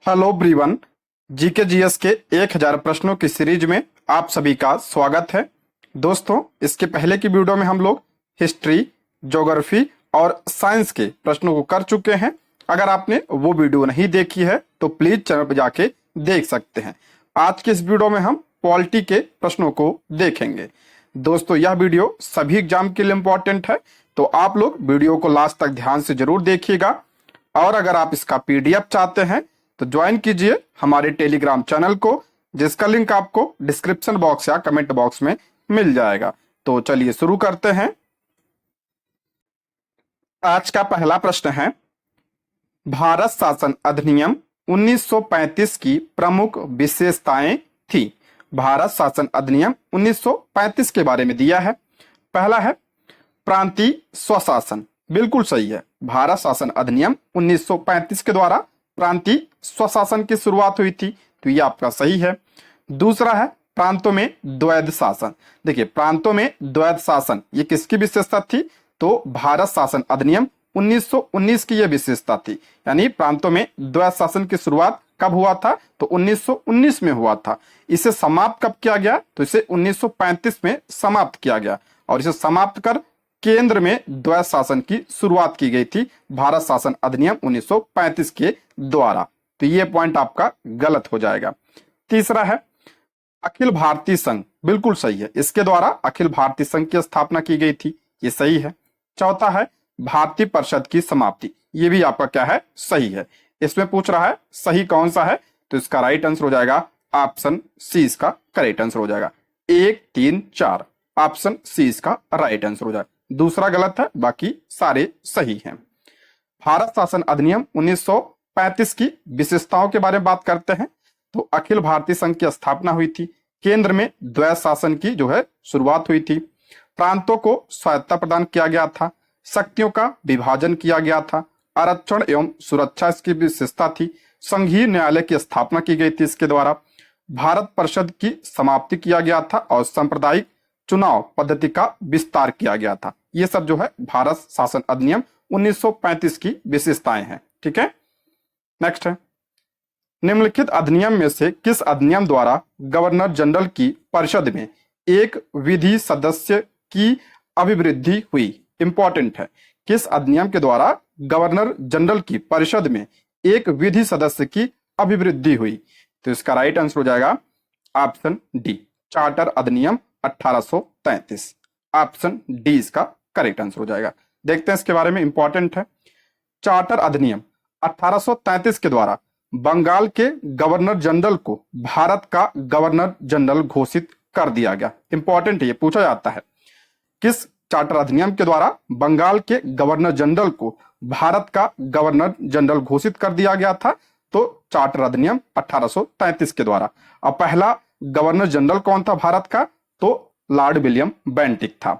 Hello everyone. GK GS के 1000 प्रश्नों की सीरीज में आप सभी का स्वागत है। दोस्तों, इसके पहले की वीडियो में हम लोग हिस्ट्री, ज्योग्राफी और साइंस के प्रश्नों को कर चुके हैं। अगर आपने वो वीडियो नहीं देखी है तो प्लीज चैनल पर जाके देख सकते हैं। आज के इस वीडियो में हम पॉलिटी के प्रश्नों को देखेंगे। दोस्तों, यह वीडियो सभी एग्जाम के लिए इंपॉर्टेंट है, तो आप लोग वीडियो को लास्ट तक ध्यान से जरूर देखिएगा। और अगर आप इसका पीडीएफ चाहते हैं तो ज्वाइन कीजिए हमारे टेलीग्राम चैनल को, जिसका लिंक आपको डिस्क्रिप्शन बॉक्स या कमेंट बॉक्स में मिल जाएगा। तो चलिए शुरू करते हैं। आज का पहला प्रश्न है, भारत शासन अधिनियम 1935 की प्रमुख विशेषताएं थी। भारत शासन अधिनियम 1935 के बारे में दिया है। पहला है प्रांतीय स्वशासन, बिल्कुल सही है। भारत शासन अधिनियम 1935 के द्वारा प्रांतीय स्वशासन की शुरुआत हुई थी, तो ये आपका सही है। दूसरा है प्रांतों में द्वैध शासन। देखिए, प्रांतों में द्वैध शासन ये किसकी विशेषता थी? तो भारत शासन अधिनियम 1919 की यह विशेषता थी। यानी प्रांतों में द्वैध शासन की शुरुआत कब हुआ था? तो 1919 में हुआ था। इसे समाप्त कब किया गया? तो इसे 1935 में समाप्त किया गया, और इसे समाप्त कर केंद्र में द्वैध शासन की शुरुआत की गई थी भारत शासन अधिनियम 1935 के द्वारा। तो ये पॉइंट आपका गलत हो जाएगा। तीसरा है अखिल भारतीय संघ, बिल्कुल सही है। इसके द्वारा अखिल भारतीय संघ की स्थापना की गई थी, ये सही है। चौथा है भारतीय परिषद की समाप्ति, ये भी आपका क्या है? सही है। इसमें पूछ रहा है सही कौन सा है, तो इसका राइट आंसर हो जाएगा ऑप्शन सी, इसका करेक्ट आंसर हो जाएगा। 1, 3, 4 ऑप्शन सी इसका राइट आंसर हो जाएगा। दूसरा गलत है, बाकी सारे सही हैं। भारत शासन अधिनियम 1935 की विशेषताओं के बारे में बात करते हैं। तो अखिल भारतीय संघ की स्थापना हुई थी, केंद्र में द्वैध शासन की जो है शुरुआत हुई थी, प्रांतों को स्वायत्तता प्रदान किया गया था, शक्तियों का विभाजन किया गया था, आरक्षण एवं सुरक्षा इसकी विशेषता थी, संघीय न्यायालय की स्थापना की गई थी इसके द्वारा, भारत परिषद की समाप्ति किया गया था, और सांप्रदायिक चुनाव पद्धति का विस्तार किया गया था। ये सब जो है भारत शासन अधिनियम 1935 की विशेषताएं हैं। ठीक है, नेक्स्ट है निम्नलिखित अधिनियम में से किस अधिनियम द्वारा गवर्नर जनरल की परिषद में एक विधि सदस्य की अभिवृद्धि हुई? इंपॉर्टेंट है, किस अधिनियम के द्वारा गवर्नर जनरल की परिषद में एक विधि सदस्य की अभिवृद्धि हुई? तो इसका राइट आंसर हो जाएगा ऑप्शन डी, चार्टर अधिनियम 1833। ऑप्शन डी इसका करेक्ट आंसर हो जाएगा। देखते हैं इसके बारे में, इंपॉर्टेंट है। चार्टर अधिनियम 1833 के द्वारा बंगाल के गवर्नर जनरल को भारत का गवर्नर जनरल घोषित कर दिया गया। इंपॉर्टेंट है, ये पूछा जाता है किस चार्टर अधिनियम के द्वारा बंगाल के गवर्नर जनरल को भारत का गवर्नर जनरल घोषित कर दिया गया था? तो चार्टर अधिनियम 1833 के द्वारा। अब पहला गवर्नर जनरल कौन था भारत का? तो लॉर्ड विलियम बेंटिक था।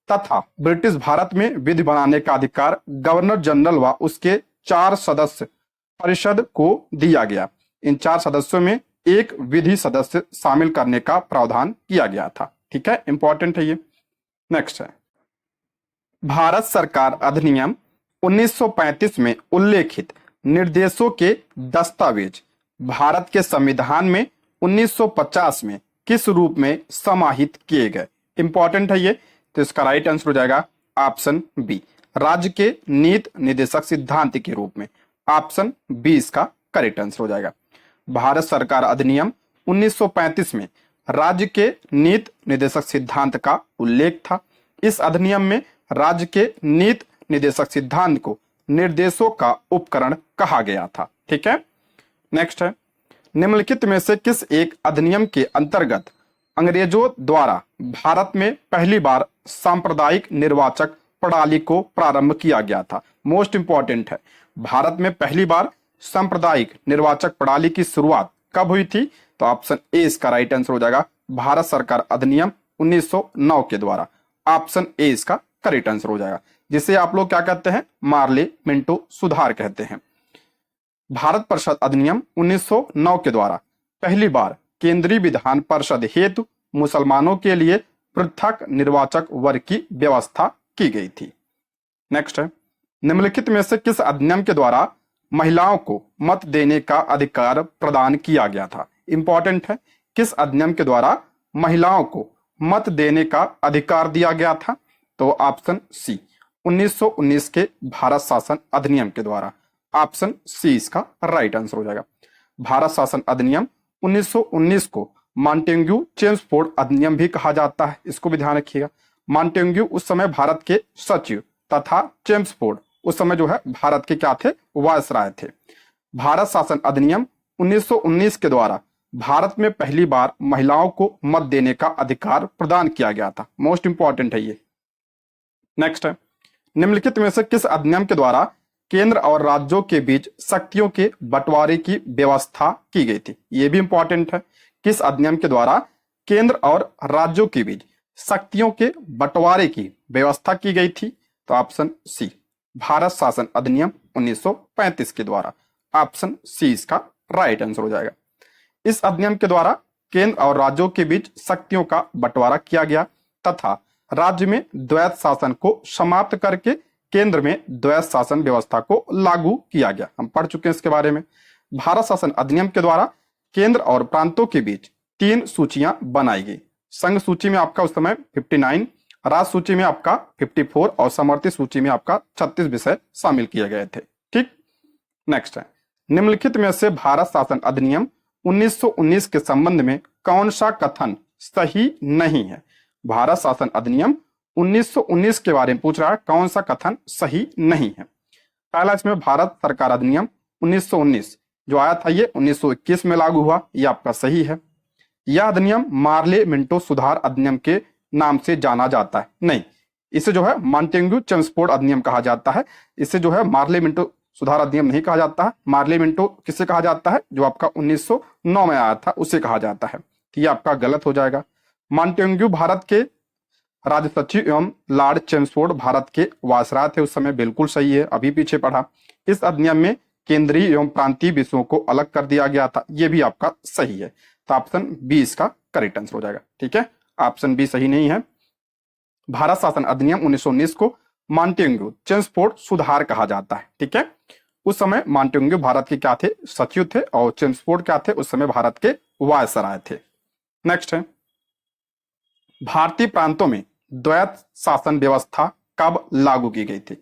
तथा ब्रिटिश भारत में विधि बनाने का अधिकार गवर्नर जनरल व उसके 4 सदस्य परिषद को दिया गया। इन 4 सदस्यों में एक विधि सदस्य शामिल करने का प्रावधान किया गया था। ठीक है, इंपॉर्टेंट है ये। नेक्स्ट है भारत सरकार अधिनियम 1935 में उल्लेखित निर्देशों के दस्तावेज भारत के संविधान में 1950 में किस रूप में समाहित किए गए? इंपॉर्टेंट है ये, तो इसका राइट आंसर हो जाएगा ऑप्शन बी, राज्य के नीति निर्देशक सिद्धांत के रूप में। ऑप्शन बी इसका करेक्ट आंसर हो जाएगा। भारत सरकार अधिनियम 1935 में राज्य के नीति निर्देशक सिद्धांत का उल्लेख था। इस अधिनियम में राज्य के नीति निर्देशक सिद्धांत को निर्देशों का उपकरण कहा गया था। ठीक है, नेक्स्ट है निम्नलिखित में से किस एक अधिनियम के अंतर्गत अंग्रेजों द्वारा भारत में पहली बार सांप्रदायिक निर्वाचक प्रणाली को प्रारंभ किया गया था? मोस्ट इंपॉर्टेंट है, भारत में पहली बार सांप्रदायिक निर्वाचक प्रणाली की शुरुआत कब हुई थी? तो ऑप्शन ए इसका राइट आंसर हो जाएगा, भारत सरकार अधिनियम 1909 के द्वारा। ऑप्शन ए इसका करेक्ट आंसर हो जाएगा, जिसे आप लोग क्या कहते हैं? मार्ले मिंटो सुधार कहते हैं। भारत परिषद अधिनियम 1909 के द्वारा पहली बार केंद्रीय विधान परिषद हेतु मुसलमानों के लिए पृथक निर्वाचक वर्ग की व्यवस्था की गई थी। नेक्स्ट है निम्नलिखित में से किस अधिनियम के द्वारा महिलाओं को मत देने का अधिकार प्रदान किया गया था। इंपॉर्टेंट है, किस अधिनियम के द्वारा महिलाओं को मत देने का अधिकार दिया गया था? तो ऑप्शन सी, 1919 के भारत शासन अधिनियम के द्वारा। ऑप्शन सी इसका राइट आंसर हो जाएगा। भारत शासन अधिनियम 1919 को मॉन्टेग्यू चेम्सफोर्ड अधिनियम भी कहा जाता है, इसको भी ध्यान रखिएगा। मॉन्टेग्यू उस समय भारत के सचिव तथा चेम्सफोर्ड उस समय जो है भारत के क्या थे? वायसराय थे। भारत शासन अधिनियम 1919 के द्वारा भारत में पहली बार महिलाओं को मत देने का अधिकार प्रदान किया गया था। मोस्ट इंपॉर्टेंट है ये। नेक्स्ट है, निम्नलिखित में से किस अधिनियम के द्वारा केंद्र और राज्यों के बीच शक्तियों के बंटवारे की व्यवस्था की गई थी? ये भी इंपॉर्टेंट है, किस अधिनियम के द्वारा केंद्र और राज्यों के बीच शक्तियों के बंटवारे की व्यवस्था की गई थी? तो ऑप्शन सी, भारत शासन अधिनियम 1935 के द्वारा। ऑप्शन सी इसका राइट आंसर हो जाएगा। इस अधिनियम के द्वारा केंद्र और राज्यों के बीच शक्तियों का बंटवारा किया गया तथा राज्य में द्वैत शासन को समाप्त करके केंद्र में द्वैत शासन व्यवस्था को लागू किया गया। हम पढ़ चुके हैं इसके बारे में। भारत शासन अधिनियम के द्वारा केंद्र और प्रांतों के बीच 3 सूचियां बनाई गई। संघ सूची में आपका उस समय 59, राज्य सूची में आपका 54 और समवर्ती सूची में आपका 36 विषय शामिल किए गए थे। ठीक, नेक्स्ट है, निम्नलिखित में से भारत शासन अधिनियम 1919 के संबंध में कौन सा कथन सही नहीं है? भारत शासन अधिनियम 1919 के बारे में पूछ रहा है, कौन सा कथन सही नहीं है? पहला इसमें भारत सरकार अधिनियम 1919 जो आया था ये 1921 में लागू हुआ, ये आपका सही है। यह अधिनियम मार्ले मिंटो सुधार अधिनियम के नाम से जाना जाता है। नहीं, इसे जो है मॉन्टेग्यू चेम्सफोर्ड अधिनियम कहा जाता है। इसे जो है मार्ले मिंटो सुधार अधिनियम नहीं कहा जाता है। मार्ले मिंटो किसे कहा जाता है? जो आपका 1909 में आया था उसे कहा जाता है। तो ये आपका गलत हो जाएगा। मॉन्टेग्यू भारत के राज्य सचिव एवं लॉर्ड चेम्सफोर्ड भारत के वायसराय थे उस समय, बिल्कुल सही है, अभी पीछे पढ़ा। इस अधिनियम में केंद्रीय एवं प्रांतीय विषयों को अलग कर दिया गया था, ये भी आपका सही है। तो ऑप्शन बी इसका करेक्ट आंसर हो जाएगा। ठीक है, ऑप्शन बी सही नहीं है। भारत शासन अधिनियम 1919 को मॉन्टेग्यू चेम्सफोर्ड सुधार कहा जाता है। ठीक है, उस समय मॉन्टेग्यू भारत के क्या थे? सचिव थे, और चेम्सफोर्ड क्या थे? उस समय भारत के वायसराय थे। नेक्स्ट है, भारतीय प्रांतों में द्वैत शासन व्यवस्था कब लागू की गई थी?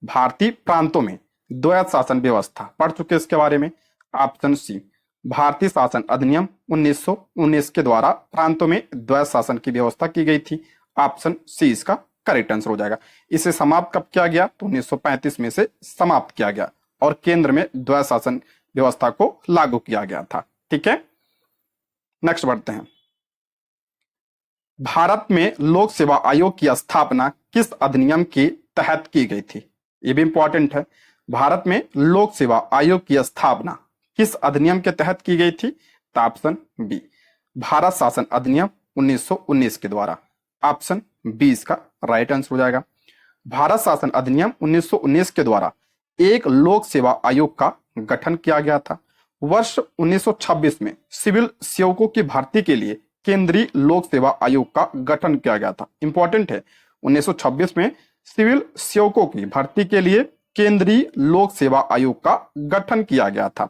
भारतीय प्रांतों में द्वैत शासन व्यवस्था पढ़ चुके इसके बारे में। ऑप्शन सी, भारतीय शासन अधिनियम 1919 के द्वारा प्रांतों में द्वैत शासन की व्यवस्था की गई थी। ऑप्शन सी इसका करेक्ट आंसर हो जाएगा। इसे समाप्त कब किया गया? तो 1935 में से समाप्त किया गया और केंद्र में द्वैत शासन व्यवस्था को लागू किया गया था। ठीक है, नेक्स्ट बढ़ते हैं। भारत में लोक सेवा आयोग की स्थापना किस अधिनियम के तहत की गई थी? ये भी इंपॉर्टेंट है। भारत में लोक सेवा आयोग की स्थापना किस अधिनियम के तहत की गई थी? तो ऑप्शन बी, भारत शासन अधिनियम 1919 के द्वारा। ऑप्शन बी इसका राइट आंसर हो जाएगा। भारत शासन अधिनियम 1919 के द्वारा एक लोक सेवा आयोग का गठन किया गया था। वर्ष 1926 में सिविल सेवकों की भर्ती के लिए केंद्रीय लोक सेवा आयोग का गठन किया गया था। इंपॉर्टेंट है, 1926 में सिविल सेवकों की भर्ती के लिए केंद्रीय लोक सेवा आयोग का गठन किया गया था।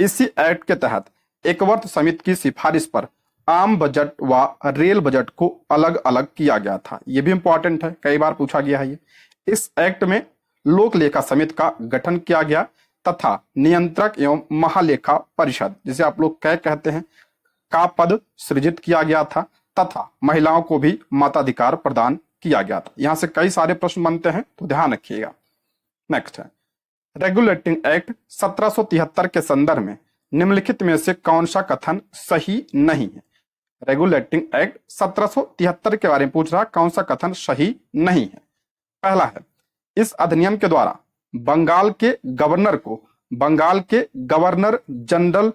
इसी एक्ट के तहत एकवर्त समिति की सिफारिश पर आम बजट व रेल बजट को अलग अलग किया गया था। यह भी इंपॉर्टेंट है, कई बार पूछा गया है ये। इस एक्ट में लोक लेखा समिति का गठन किया गया तथा नियंत्रक एवं महालेखा परिषद, जिसे आप लोग कहते हैं, का पद सृजित किया गया था तथा महिलाओं को भी मताधिकार प्रदान किया गया था। यहां से कई सारे प्रश्न बनते हैं, तो ध्यान रखिएगा। नेक्स्ट है, रेगुलेटिंग एक्ट 1773 के संदर्भ में निम्नलिखित में से कौन सा कथन सही नहीं है? रेगुलेटिंग एक्ट 1773 के बारे में पूछ रहा, कौन सा कथन सही नहीं है? पहला है, इस अधिनियम के द्वारा बंगाल के गवर्नर को बंगाल के गवर्नर जनरल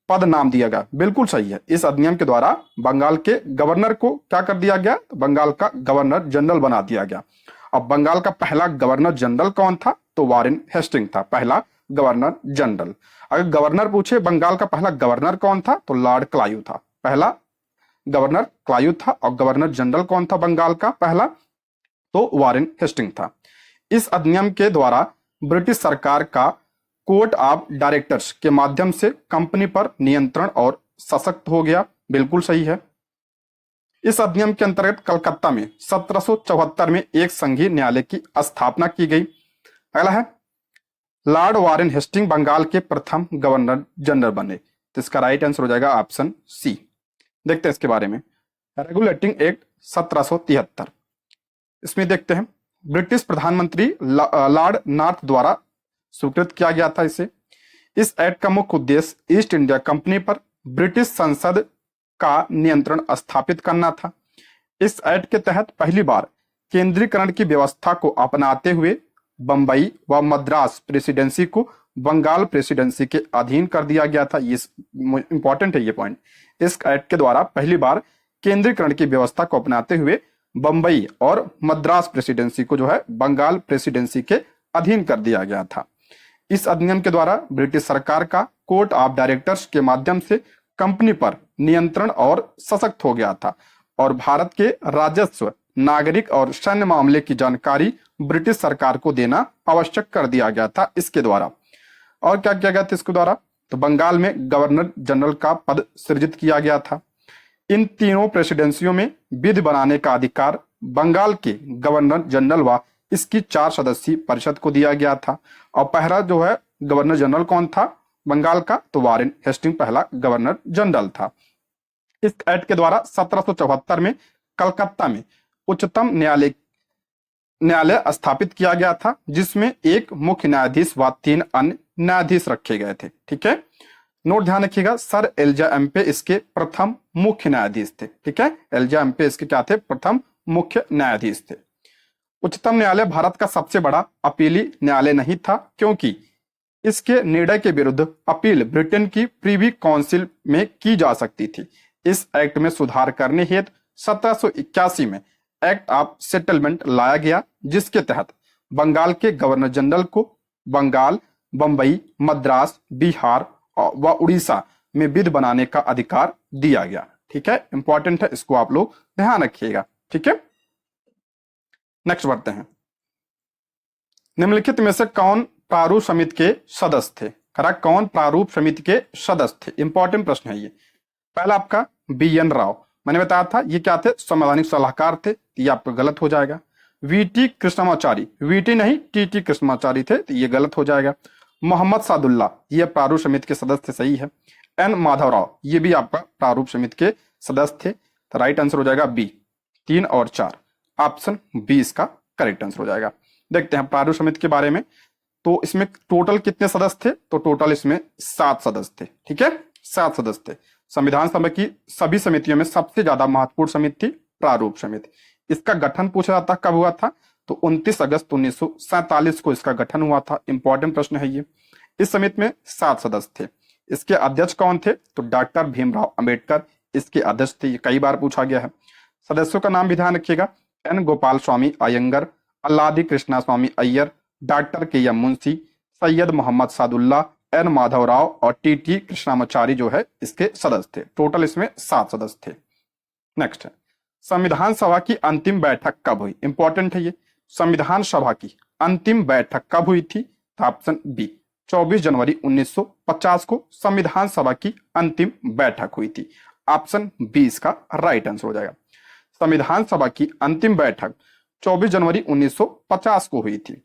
पद नाम दिया गया। बिल्कुल सही है, इस अधिनियम के द्वारा बंगाल के गवर्नर को क्या कर दिया गया? तो बंगाल का गवर्नर जनरल बना दिया गया। अब बंगाल का पहला गवर्नर जनरल कौन था? तो वारेन हेस्टिंग था पहला गवर्नर जनरल। अगर गवर्नर पूछे बंगाल का पहला गवर्नर कौन था? तो लॉर्ड क्लायू था, पहला गवर्नर क्लायू था। और गवर्नर जनरल कौन था बंगाल का पहला? तो वारेन हेस्टिंग था। इस अधिनियम के द्वारा ब्रिटिश सरकार का कोर्ट ऑफ डायरेक्टर्स के माध्यम से कंपनी पर नियंत्रण और सशक्त हो गया। बिल्कुल सही है। इस अधिनियम के अंतर्गत कलकत्ता में 1774 में एक संघीय न्यायालय की स्थापना की गई। अगला है, लॉर्ड वारेन हेस्टिंग बंगाल के प्रथम गवर्नर जनरल बने। तो इसका राइट आंसर हो जाएगा ऑप्शन सी। देखते हैं इसके बारे में। रेगुलेटिंग एक्ट 1773, इसमें देखते हैं ब्रिटिश प्रधानमंत्री लॉर्ड नॉर्थ द्वारा स्वीकृत किया गया था इसे। इस एक्ट का मुख्य उद्देश्य ईस्ट इंडिया कंपनी पर ब्रिटिश संसद का नियंत्रण स्थापित करना था। इस एक्ट के तहत पहली बार केंद्रीकरण की व्यवस्था को अपनाते हुए बंबई व मद्रास प्रेसिडेंसी को बंगाल प्रेसिडेंसी के अधीन कर दिया गया था। ये इंपॉर्टेंट है ये पॉइंट। इस एक्ट के द्वारा पहली बार केंद्रीकरण की व्यवस्था को अपनाते हुए बंबई और मद्रास प्रेसिडेंसी को जो है बंगाल प्रेसिडेंसी के अधीन कर दिया गया था। इस अधिनियम के द्वारा ब्रिटिश सरकार का कोर्ट ऑफ डायरेक्टर्स के माध्यम से कंपनी पर नियंत्रण और सशक्त हो गया था और भारत के राजस्व, नागरिक और सैन्य मामले की जानकारी ब्रिटिश सरकार को देना आवश्यक कर दिया गया था इसके द्वारा। और क्या किया गया था इसके द्वारा? तो बंगाल में गवर्नर जनरल का पद सृजित किया गया था। इन तीनों प्रेसिडेंसियों में विधि बनाने का अधिकार बंगाल के गवर्नर जनरल व इसकी 4 सदस्यीय परिषद को दिया गया था। और पहला जो है गवर्नर जनरल कौन था बंगाल का? तो वारेन हेस्टिंग पहला गवर्नर जनरल था। इस एक्ट के द्वारा 1774 में कलकत्ता में उच्चतम न्यायालय स्थापित किया गया था, जिसमें एक मुख्य न्यायाधीश व 3 अन्य न्यायाधीश रखे गए थे। ठीक है, नोट ध्यान रखिएगा, सर एलिजा एम्पे इसके प्रथम मुख्य न्यायाधीश थे। ठीक है, एलिजा एम्पे इसके क्या थे? प्रथम मुख्य न्यायाधीश थे। उच्चतम न्यायालय भारत का सबसे बड़ा अपीली न्यायालय नहीं था, क्योंकि इसके निर्णय के विरुद्ध अपील ब्रिटेन की प्रीवी काउंसिल में की जा सकती थी। इस एक्ट में सुधार करने हेतु 1781 में एक्ट ऑफ सेटलमेंट लाया गया, जिसके तहत बंगाल के गवर्नर जनरल को बंगाल, बंबई, मद्रास, बिहार व उड़ीसा में विधि बनाने का अधिकार दिया गया। ठीक है, इंपॉर्टेंट है, इसको आप लोग ध्यान रखिएगा। ठीक है, नेक्स्ट बढ़ते हैं। निम्नलिखित में से कौन प्रारूप समिति के सदस्य थे? करेक्ट, कौन प्रारूप समिति के सदस्य थे? इंपॉर्टेंट प्रश्न है ये। पहला आपका BN राव, मैंने बताया था ये क्या थे? संवैधानिक सलाहकार थे, ये आपका गलत हो जाएगा। VT कृष्णमाचारी, VT नहीं TT कृष्णमाचारी थे, तो ये गलत हो जाएगा। मोहम्मद सादुल्ला, ये प्रारूप समिति के सदस्य, सही है। N माधवराव, ये भी आपका प्रारूप समिति के सदस्य थे, तो राइट आंसर हो जाएगा B। 3 और 4, ऑप्शन B इसका करेक्ट आंसर हो जाएगा। देखते हैं प्रारूप समिति के बारे में। तो इसमें टोटल कितने सदस्य थे? तो टोटल इसमें 7 सदस्य थे। ठीक है, 7 सदस्य थे। संविधान सभा की सभी समितियों में सबसे ज्यादा महत्वपूर्ण समिति थी प्रारूप समिति। इसका गठन पूछा जाता कब हुआ था? तो 29 अगस्त 1947 को इसका गठन हुआ था। इंपॉर्टेंट प्रश्न है ये। इस समिति में 7 सदस्य थे। इसके अध्यक्ष कौन थे? तो डॉक्टर भीमराव अंबेडकर इसके अध्यक्ष थे। ये कई बार पूछा गया है। सदस्यों का नाम भी ध्यान रखिएगा। N Gopalaswami Ayyangar, Alladi Krishnaswami Iyer, doctor KM Munshi, Syed Mohammad Saadulla, N Madhavrao और TT कृष्णामाचारी जो है इसके सदस्य थे। टोटल इसमें 7 सदस्य थे। नेक्स्ट है, संविधान सभा की अंतिम बैठक कब हुई? इंपॉर्टेंट है ये। संविधान सभा की अंतिम बैठक कब हुई थी? तो ऑप्शन B, 24 जनवरी 1950 को संविधान सभा की अंतिम बैठक हुई थी। ऑप्शन B इसका राइट आंसर हो जाएगा। संविधान सभा की अंतिम बैठक 24 जनवरी 1950 को हुई थी।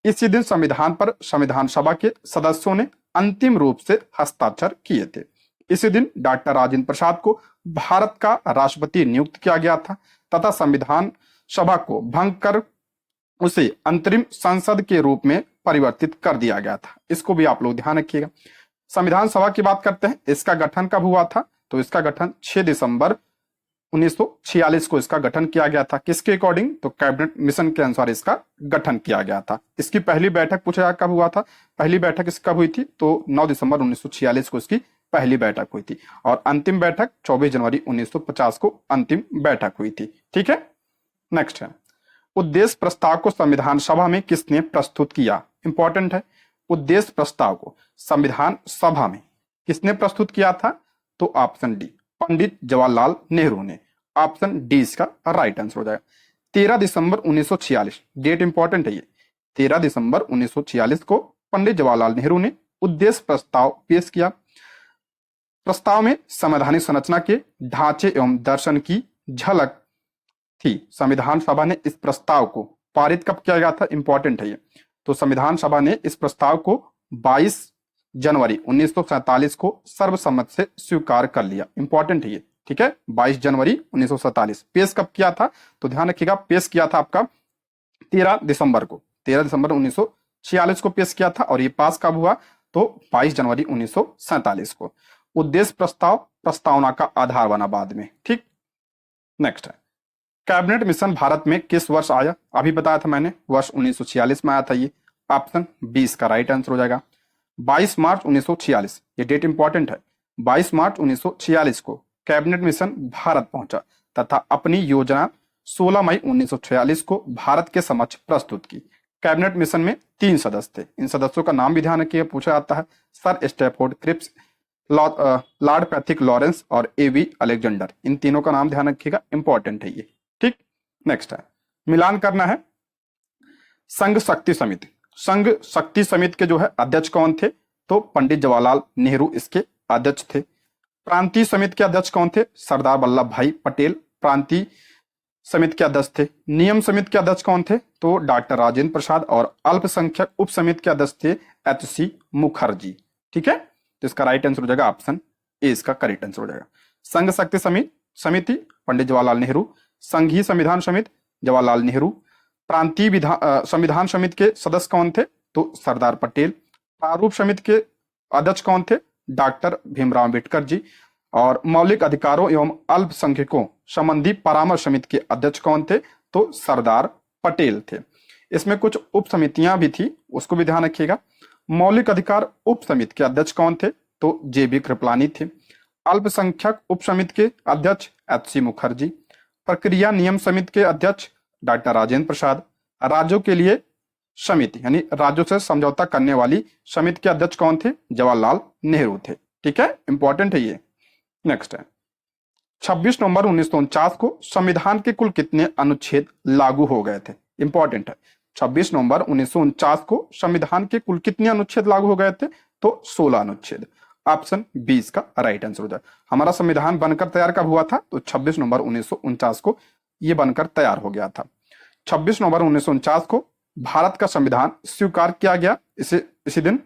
इसी दिन संविधान पर संविधान सभा के सदस्यों ने अंतिम रूप से हस्ताक्षर किए थे। इसी दिन डॉक्टर राजेंद्र प्रसाद को भारत का राष्ट्रपति नियुक्त किया गया था तथा संविधान सभा को भंग कर उसे अंतरिम संसद के रूप में परिवर्तित कर दिया गया था। इसको भी आप लोग ध्यान रखिएगा। संविधान सभा की बात करते हैं, इसका गठन कब हुआ था? तो इसका गठन 6 दिसंबर 1946 को इसका गठन किया गया था। किसके अकॉर्डिंग? तो कैबिनेट मिशन के अनुसार इसका गठन किया गया था। इसकी पहली बैठक पूछा कब हुआ था? पहली बैठक इसकी कब हुई थी? तो 9 दिसंबर 1946 को इसकी पहली बैठक हुई थी और अंतिम बैठक 24 जनवरी 1950 को अंतिम बैठक हुई थी। ठीक है, नेक्स्ट है, उद्देश्य प्रस्ताव को संविधान सभा में किसने प्रस्तुत किया? इंपॉर्टेंट है, उद्देश्य प्रस्ताव को संविधान सभा में किसने प्रस्तुत किया था? तो ऑप्शन डी, पंडित जवाहरलाल नेहरू ने। ऑप्शन डी इसका राइट आंसर हो जाएगा। 13 दिसंबर 1946, डेट इंपॉर्टेंट है ये। 13 दिसंबर 1946 को पंडित जवाहरलाल नेहरू ने उद्देश्य प्रस्ताव पेश किया। प्रस्ताव में संवैधानिक संरचना के ढांचे एवं दर्शन की झलक थी। संविधान सभा ने इस प्रस्ताव को पारित कब किया गया था, इंपॉर्टेंट है ये। तो संविधान सभा ने इस प्रस्ताव को 22 जनवरी 1947 को सर्वसम्मत से स्वीकार कर लिया। इंपॉर्टेंट है ये, ठीक है। 22 जनवरी 1947 पेश कब किया था, तो ध्यान रखिएगा, पेश किया था आपका 13 दिसंबर को, 13 दिसंबर 1946 को पेश किया था। और ये पास कब हुआ, तो 22 जनवरी 1947 को। उद्देश्य प्रस्ताव प्रस्तावना का आधार बना बाद में, ठीक। नेक्स्ट है, कैबिनेट मिशन भारत में किस वर्ष आया, अभी बताया था मैंने, वर्ष 1946 में आया था ये। ऑप्शन 20 का राइट आंसर हो जाएगा। 22 मार्च 1946, ये डेट इंपॉर्टेंट है। 22 मार्च 1946 को कैबिनेट मिशन भारत पहुंचा तथा अपनी योजना 16 मई 1946 को भारत के समक्ष प्रस्तुत की। कैबिनेट मिशन में 3 सदस्य थे। इन सदस्यों का नाम भी ध्यान रखिए, पूछा जाता है। Sir Stafford Cripps, lord Pethick Lawrence और एवी अलेक्जेंडर। इन तीनों का नाम ध्यान रखिएगा, इंपॉर्टेंट है ये, ठीक। नेक्स्ट है, मिलान करना है। संघ शक्ति समिति, संघ शक्ति समिति के जो है अध्यक्ष कौन थे, तो पंडित जवाहरलाल नेहरू इसके अध्यक्ष थे। प्रांतीय समिति के अध्यक्ष कौन थे, सरदार वल्लभ भाई पटेल प्रांतीय समिति के अध्यक्ष थे। नियम समिति के अध्यक्ष कौन थे, तो डॉक्टर राजेंद्र प्रसाद। और अल्पसंख्यक उप समिति के अध्यक्ष थे एच.सी. मुखर्जी, ठीक है। तो इसका राइट आंसर हो जाएगा ऑप्शन ए, इसका करेक्ट आंसर हो जाएगा। संघ शक्ति समिति पंडित जवाहरलाल नेहरू। संघीय संविधान समिति जवाहरलाल नेहरू। प्रांतीय संविधान समिति के सदस्य कौन थे, तो सरदार पटेल। प्रारूप समिति के अध्यक्ष कौन थे, डॉक्टर भीमराव अम्बेडकर जी। और मौलिक अधिकारों एवं अल्पसंख्यकों संबंधी परामर्श समिति के अध्यक्ष कौन थे, तो सरदार पटेल थे। इसमें कुछ उप समितियां भी थी, उसको भी ध्यान रखिएगा। मौलिक अधिकार उप समिति के अध्यक्ष कौन थे, तो जे.बी. कृपलानी थे। अल्पसंख्यक उप समिति के अध्यक्ष एच.सी. मुखर्जी। प्रक्रिया नियम समिति के अध्यक्ष डॉक्टर राजेंद्र प्रसाद। राज्यों के लिए समिति यानी राज्यों से समझौता करने वाली समिति के अध्यक्ष कौन थे, जवाहरलाल नेहरू थे, ठीक है। इंपॉर्टेंट है ये। नेक्स्ट है, 26 नवंबर 1949 को संविधान के कुल कितने अनुच्छेद लागू हो गए थे, इंपॉर्टेंट है। 26 नवंबर 1949 को संविधान के कुल कितने अनुच्छेद लागू हो गए थे, तो 16 अनुच्छेद। ऑप्शन 20 का राइट आंसर हो जाए। हमारा संविधान बनकर तैयार कब हुआ था, तो 26 नवंबर 1949 को ये बनकर तैयार हो गया था। 26 नवंबर 1949 को भारत का संविधान स्वीकार किया गया इसी दिन,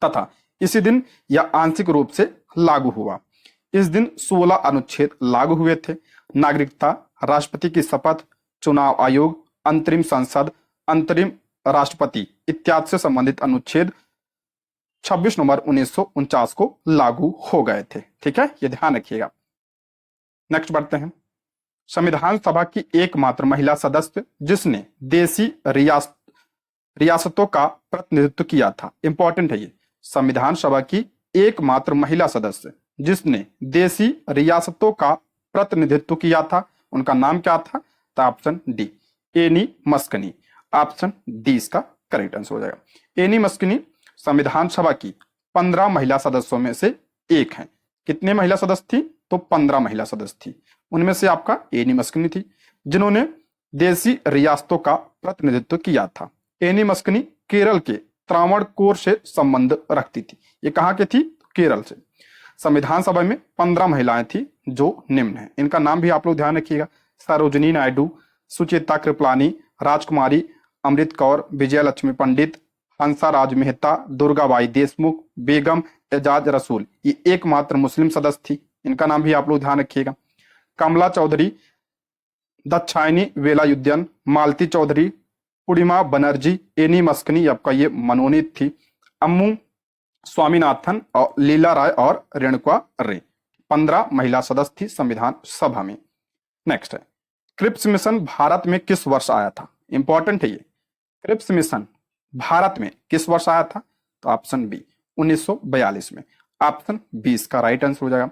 तथा इसी दिन यह आंशिक रूप से लागू हुआ। इस दिन 16 अनुच्छेद लागू हुए थे। नागरिकता, राष्ट्रपति की शपथ, चुनाव आयोग, अंतरिम संसद, अंतरिम राष्ट्रपति इत्यादि से संबंधित अनुच्छेद 26 नवंबर 1949 को लागू हो गए थे, ठीक है, ये ध्यान रखिएगा। नेक्स्ट बढ़ते हैं, संविधान सभा की एकमात्र महिला सदस्य जिसने देसी रियासतों का प्रतिनिधित्व किया था, इंपॉर्टेंट है ये। संविधान सभा की एकमात्र महिला सदस्य जिसने देसी रियासतों का प्रतिनिधित्व किया था, उनका नाम क्या था, तो option D, Annie Mascarene. Option D इसका करेक्ट आंसर हो जाएगा। एनी मस्कनी संविधान सभा की 15 महिला सदस्यों में से एक है। कितने महिला सदस्य थी, तो 15 महिला सदस्य थी। उनमें से आपका एनी मस्कनी थी, जिन्होंने देसी रियासतों का प्रतिनिधित्व किया था। एनी मस्कनी केरल के त्रावणकोर से संबंध रखती थी। ये कहाँ के थी, केरल से। संविधान सभा में 15 महिलाएं थी जो निम्न है, इनका नाम भी आप लोग ध्यान रखिएगा। सरोजिनी नायडू, सुचेता कृपलानी, राजकुमारी अमृत कौर, विजय लक्ष्मी पंडित, हंसा राज मेहता, दुर्गाबाई देशमुख, बेगम एजाज रसूल। ये एकमात्र मुस्लिम सदस्य थी, इनका नाम भी आप लोग ध्यान रखिएगा। कमला चौधरी, दक्षायनी वेलायुद्धन, मालती चौधरी, पूर्णिमा बनर्जी, एनी मस्कनी आपका ये मनोनीत थी। अम्मू स्वामीनाथन और लीला राय और रेणुका रे। 15 महिला सदस्य थी संविधान सभा में। नेक्स्ट है, क्रिप्स मिशन भारत में किस वर्ष आया था, इंपॉर्टेंट है ये। क्रिप्स मिशन भारत में किस वर्ष आया था, तो ऑप्शन बी 1942 में। ऑप्शन 20 का राइट आंसर हो जाएगा।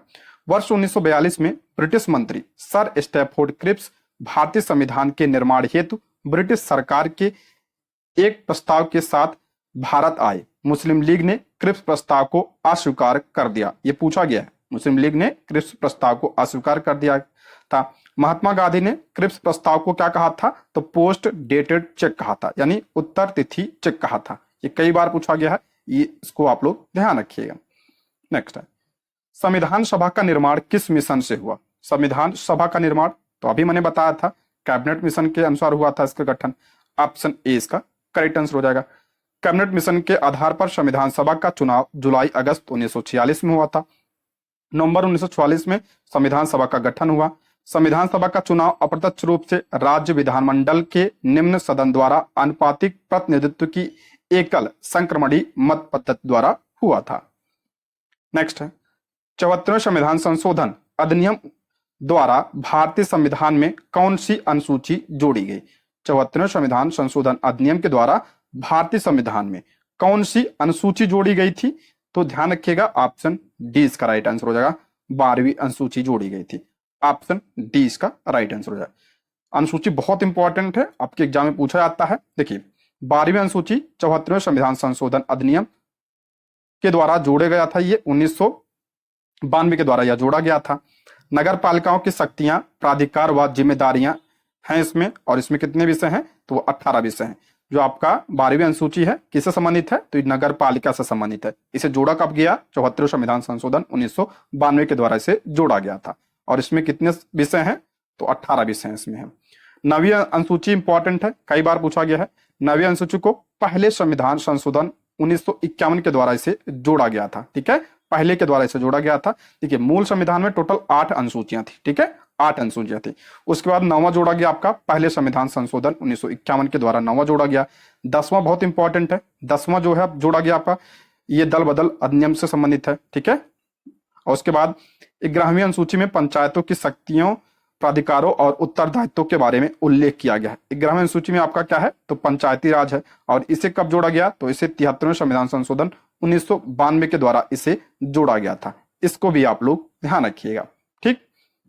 वर्ष 1942 में ब्रिटिश मंत्री सर स्टैफोर्ड क्रिप्स भारतीय संविधान के निर्माण हेतु ब्रिटिश सरकार के एक प्रस्ताव के साथ भारत आए। मुस्लिम लीग ने क्रिप्स प्रस्ताव को अस्वीकार कर दिया। ये पूछा गया है, मुस्लिम लीग ने क्रिप्स प्रस्ताव को अस्वीकार कर दिया था। महात्मा गांधी ने क्रिप्स प्रस्ताव को क्या कहा था, तो पोस्ट डेटेड चेक कहा था, यानी उत्तर तिथि चेक कहा था। ये कई बार पूछा गया है, ये इसको आप लोग ध्यान रखिएगा। नेक्स्ट है, संविधान सभा का निर्माण किस मिशन से हुआ? संविधान सभा का निर्माण तो अभी मैंने बताया था, कैबिनेट मिशन के अनुसार हुआ था इसका गठन। ऑप्शन ए इसका करेक्ट आंसर हो जाएगा। कैबिनेट मिशन के आधार पर संविधान सभा का चुनाव जुलाई अगस्त 1946 में हुआ था। नवंबर 1944 में संविधान सभा का गठन हुआ। संविधान सभा का चुनाव अप्रत्यक्ष रूप से राज्य विधानमंडल के निम्न सदन द्वारा आनुपातिक प्रतिनिधित्व की एकल संक्रमणीय मत पद्धति द्वारा हुआ था। नेक्स्ट है, 74वें संविधान संशोधन अधिनियम द्वारा भारतीय संविधान में कौन सी अनुसूची जोड़ी गई? 74वें संविधान संशोधन अधिनियम के द्वारा भारतीय संविधान में कौन सी अनुसूची जोड़ी गई थी? तो ध्यान रखिएगा, ऑप्शन डी इसका राइट आंसर हो जाएगा। 12वीं अनुसूची जोड़ी गई थी। ऑप्शन डी इसका राइट आंसर हो जाएगा। अनुसूची बहुत इंपॉर्टेंट है, आपके एग्जाम में पूछा जाता है। देखिए, 12वीं अनुसूची 74वें संविधान संशोधन अधिनियम के द्वारा जोड़े गया था। ये 1992 के द्वारा यह जोड़ा गया था। नगर पालिकाओं की शक्तियां, प्राधिकार व जिम्मेदारियां हैं इसमें, और इसमें कितने विषय हैं? तो वो 18 विषय हैं। जो आपका 12वीं अनुसूची है किससे संबंधित है? तो नगर पालिका से संबंधित है। इसे जोड़ा कब गया? 74वें संविधान संशोधन 1992 के द्वारा इसे जोड़ा गया था। और इसमें कितने विषय हैं? तो 18 विषय इसमें है। 9वीं अनुसूची इंपॉर्टेंट है, कई बार पूछा गया है। 9वीं अनुसूची को पहले संविधान संशोधन 1951 के द्वारा इसे जोड़ा गया था। ठीक है, पहले के द्वारा इसे जोड़ा गया था। देखिए, मूल संविधान में टोटल 8 अनुसूचियां थी। ठीक है, 8 अनुसूचियां थी। उसके बाद 9वां जोड़ा गया आपका पहले संविधान संशोधन 1951 के द्वारा 9वां जोड़ा गया। 10वां बहुत इंपॉर्टेंट है। 10वां जो है जोड़ा गया आपका, ये दल बदल अधिनियम से संबंधित है। ठीक है, और उसके बाद 11वीं अनुसूची में पंचायतों की शक्तियों, प्राधिकारों और उत्तरदायित्वों के बारे में उल्लेख किया गया है। 11वीं अनुसूची में आपका क्या है? तो पंचायती राज है। और इसे कब जोड़ा गया? तो इसे 73वें संविधान संशोधन 1992 के द्वारा इसे जोड़ा गया था। इसको भी आप लोग ध्यान रखिएगा। ठीक,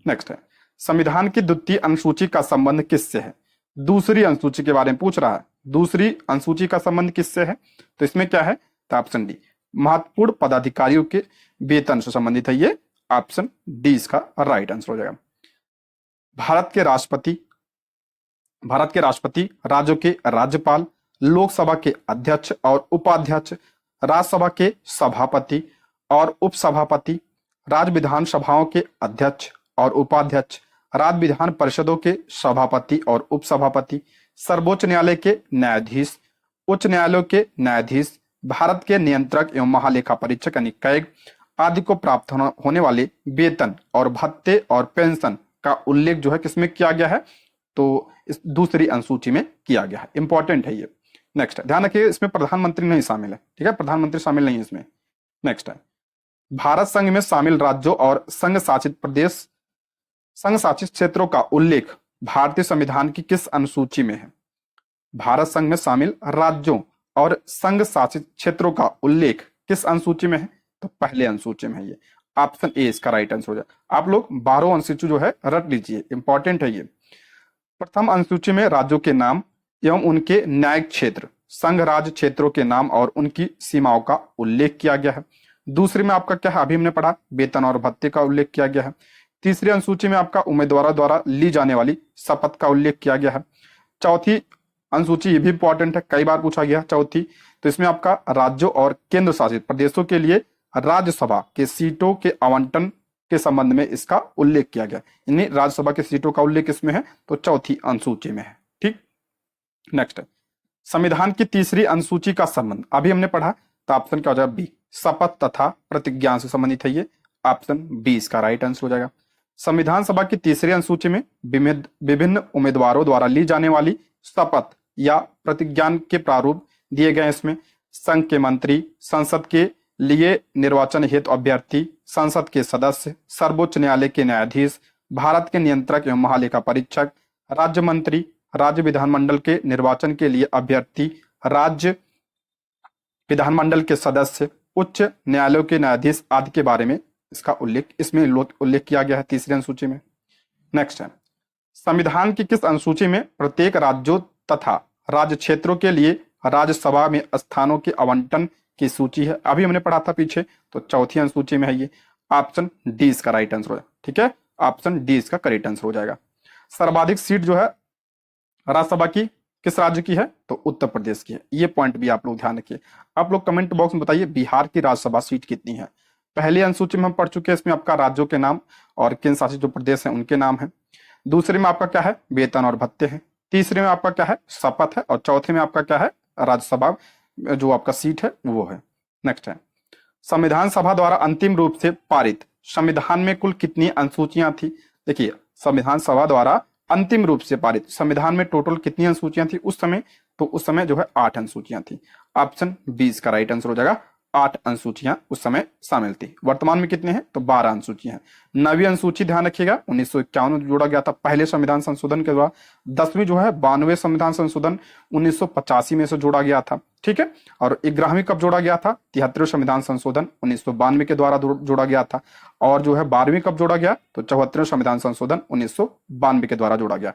नेक्स्ट है, संविधान की द्वितीय अनुसूची का संबंध किससे है? दूसरी अनुसूची के बारे में पूछ रहा है। दूसरी अनुसूची का संबंध किससे है? तो इसमें क्या है? तो ऑप्शन डी, महत्वपूर्ण पदाधिकारियों के वेतन से संबंधित है। ये ऑप्शन डी इसका राइट आंसर हो जाएगा। भारत के राष्ट्रपति, राज्यों के राज्यपाल, लोकसभा के अध्यक्ष और उपाध्यक्ष, राज्यसभा के सभापति और उपसभापति, राज्य विधानसभाओं के अध्यक्ष और उपाध्यक्ष, राज्य विधान परिषदों के सभापति और उपसभापति, सर्वोच्च न्यायालय के न्यायाधीश, उच्च न्यायालयों के न्यायाधीश, भारत के नियंत्रक एवं महालेखा परीक्षक यानी कैग आदि को प्राप्त होने वाले वेतन और भत्ते और पेंशन का उल्लेख जो है किसमें किया गया है? तो इस दूसरी अनुसूची में किया गया है। इंपॉर्टेंट है ये। नेक्स्ट है, ध्यान रखिए, इसमें प्रधानमंत्री नहीं शामिल है। ठीक है, प्रधानमंत्री शामिल नहीं है इसमें। नेक्स्ट है, भारत संघ में शामिल राज्यों और संघ शासित क्षेत्रों का उल्लेख भारतीय संविधान की किस अनुसूची में है? भारत संघ में शामिल राज्यों और संघ शासित क्षेत्रों का उल्लेख किस अनुसूची में है? तो पहले अनुसूची में है ये। ऑप्शन ए इसका राइट आंसर हो जाए। आप लोग 12 अनुसूची जो है रट लीजिए, इंपॉर्टेंट है ये। प्रथम अनुसूची में राज्यों के नाम एवं उनके न्यायिक क्षेत्र, संघ राज्य क्षेत्रों के नाम और उनकी सीमाओं का उल्लेख किया गया है। दूसरी में आपका क्या है? अभी हमने पढ़ा, वेतन और भत्ते का उल्लेख किया गया है। तीसरी अनुसूची में आपका उम्मीदवारों द्वारा ली जाने वाली शपथ का उल्लेख किया गया है। चौथी अनुसूची, ये भी इंपॉर्टेंट है, कई बार पूछा गया। चौथी, तो इसमें आपका राज्यों और केंद्र शासित प्रदेशों के लिए राज्यसभा के सीटों के आवंटन के संबंध में इसका उल्लेख किया गया। यानी राज्यसभा के सीटों का उल्लेख इसमें है, तो चौथी अनुसूची में है। ठीक, नेक्स्ट है, संविधान की तीसरी अनुसूची का संबंध अभी हमने पढ़ा, तो ऑप्शन क्या हो जाएगा? बी, शपथ तथा प्रतिज्ञा से संबंधित है ये। ऑप्शन बी इसका राइट आंसर हो जाएगा। संविधान सभा की तीसरी अनुसूची में विभिन्न उम्मीदवारों द्वारा ली जाने वाली शपथ या प्रतिज्ञा के प्रारूप दिए गए। इसमें संघ के मंत्री, संसद के लिए निर्वाचन हेतु अभ्यर्थी, संसद के सदस्य, सर्वोच्च न्यायालय के न्यायाधीश, भारत के नियंत्रक एवं महालेखा परीक्षक, राज्य मंत्री, राज्य विधानमंडल के निर्वाचन के लिए अभ्यर्थी, राज्य विधानमंडल के सदस्य, उच्च न्यायालयों के न्यायाधीश आदि के बारे में इसका उल्लेख किया गया है तीसरी अनुसूची में। नेक्स्ट है, संविधान की किस अनुसूची में प्रत्येक राज्यों तथा राज्य क्षेत्रों के लिए राज्यसभा में स्थानों के आवंटन की सूची है? अभी हमने पढ़ा था पीछे, तो चौथी अनुसूची में है ये। ऑप्शन डी इसका राइट आंसर हो जाएगा। ठीक है, ऑप्शन डी इसका करेक्ट आंसर हो जाएगा। सर्वाधिक सीट जो है राज्यसभा की किस राज्य की है? तो उत्तर प्रदेश की है। ये पॉइंट भी आप लोग ध्यान रखिए। आप लोग कमेंट बॉक्स में बताइए बिहार की राज्यसभा सीट कितनी है। पहली अनुसूची में हम पढ़ चुके हैं, इसमें आपका राज्यों के नाम और केंद्र शासित जो प्रदेश है उनके नाम है। दूसरे में आपका क्या है? वेतन और भत्ते हैं। तीसरे में आपका क्या है? शपथ है। और चौथे में आपका क्या है? राज्यसभा जो आपका सीट है वो है। नेक्स्ट है, संविधान सभा द्वारा अंतिम रूप से पारित संविधान में कुल कितनी अनुसूचियां थी? देखिए, संविधान सभा द्वारा अंतिम रूप से पारित संविधान में टोटल कितनी अनुसूचियां थी उस समय? तो उस समय जो है 8 अनुसूचियां थी। ऑप्शन 20 का राइट आंसर हो जाएगा। 8 अनुसूचियां उस समय शामिल थी। वर्तमान में कितने हैं? तो 12 अनुसूचियां हैं। 9वीं अनुसूची ध्यान रखिएगा 1951 में जोड़ा गया था पहले संविधान संशोधन के द्वारा। 10वीं जो है 92वें संविधान संशोधन 1985 में से जोड़ा गया था। ठीक है। और 11वीं कब जोड़ा गया था? 73वें संविधान संशोधन 1992 के द्वारा जोड़ा गया था। और जो है 12वीं कब जोड़ा गया? तो 74वें संविधान संशोधन 1992 के द्वारा जोड़ा गया।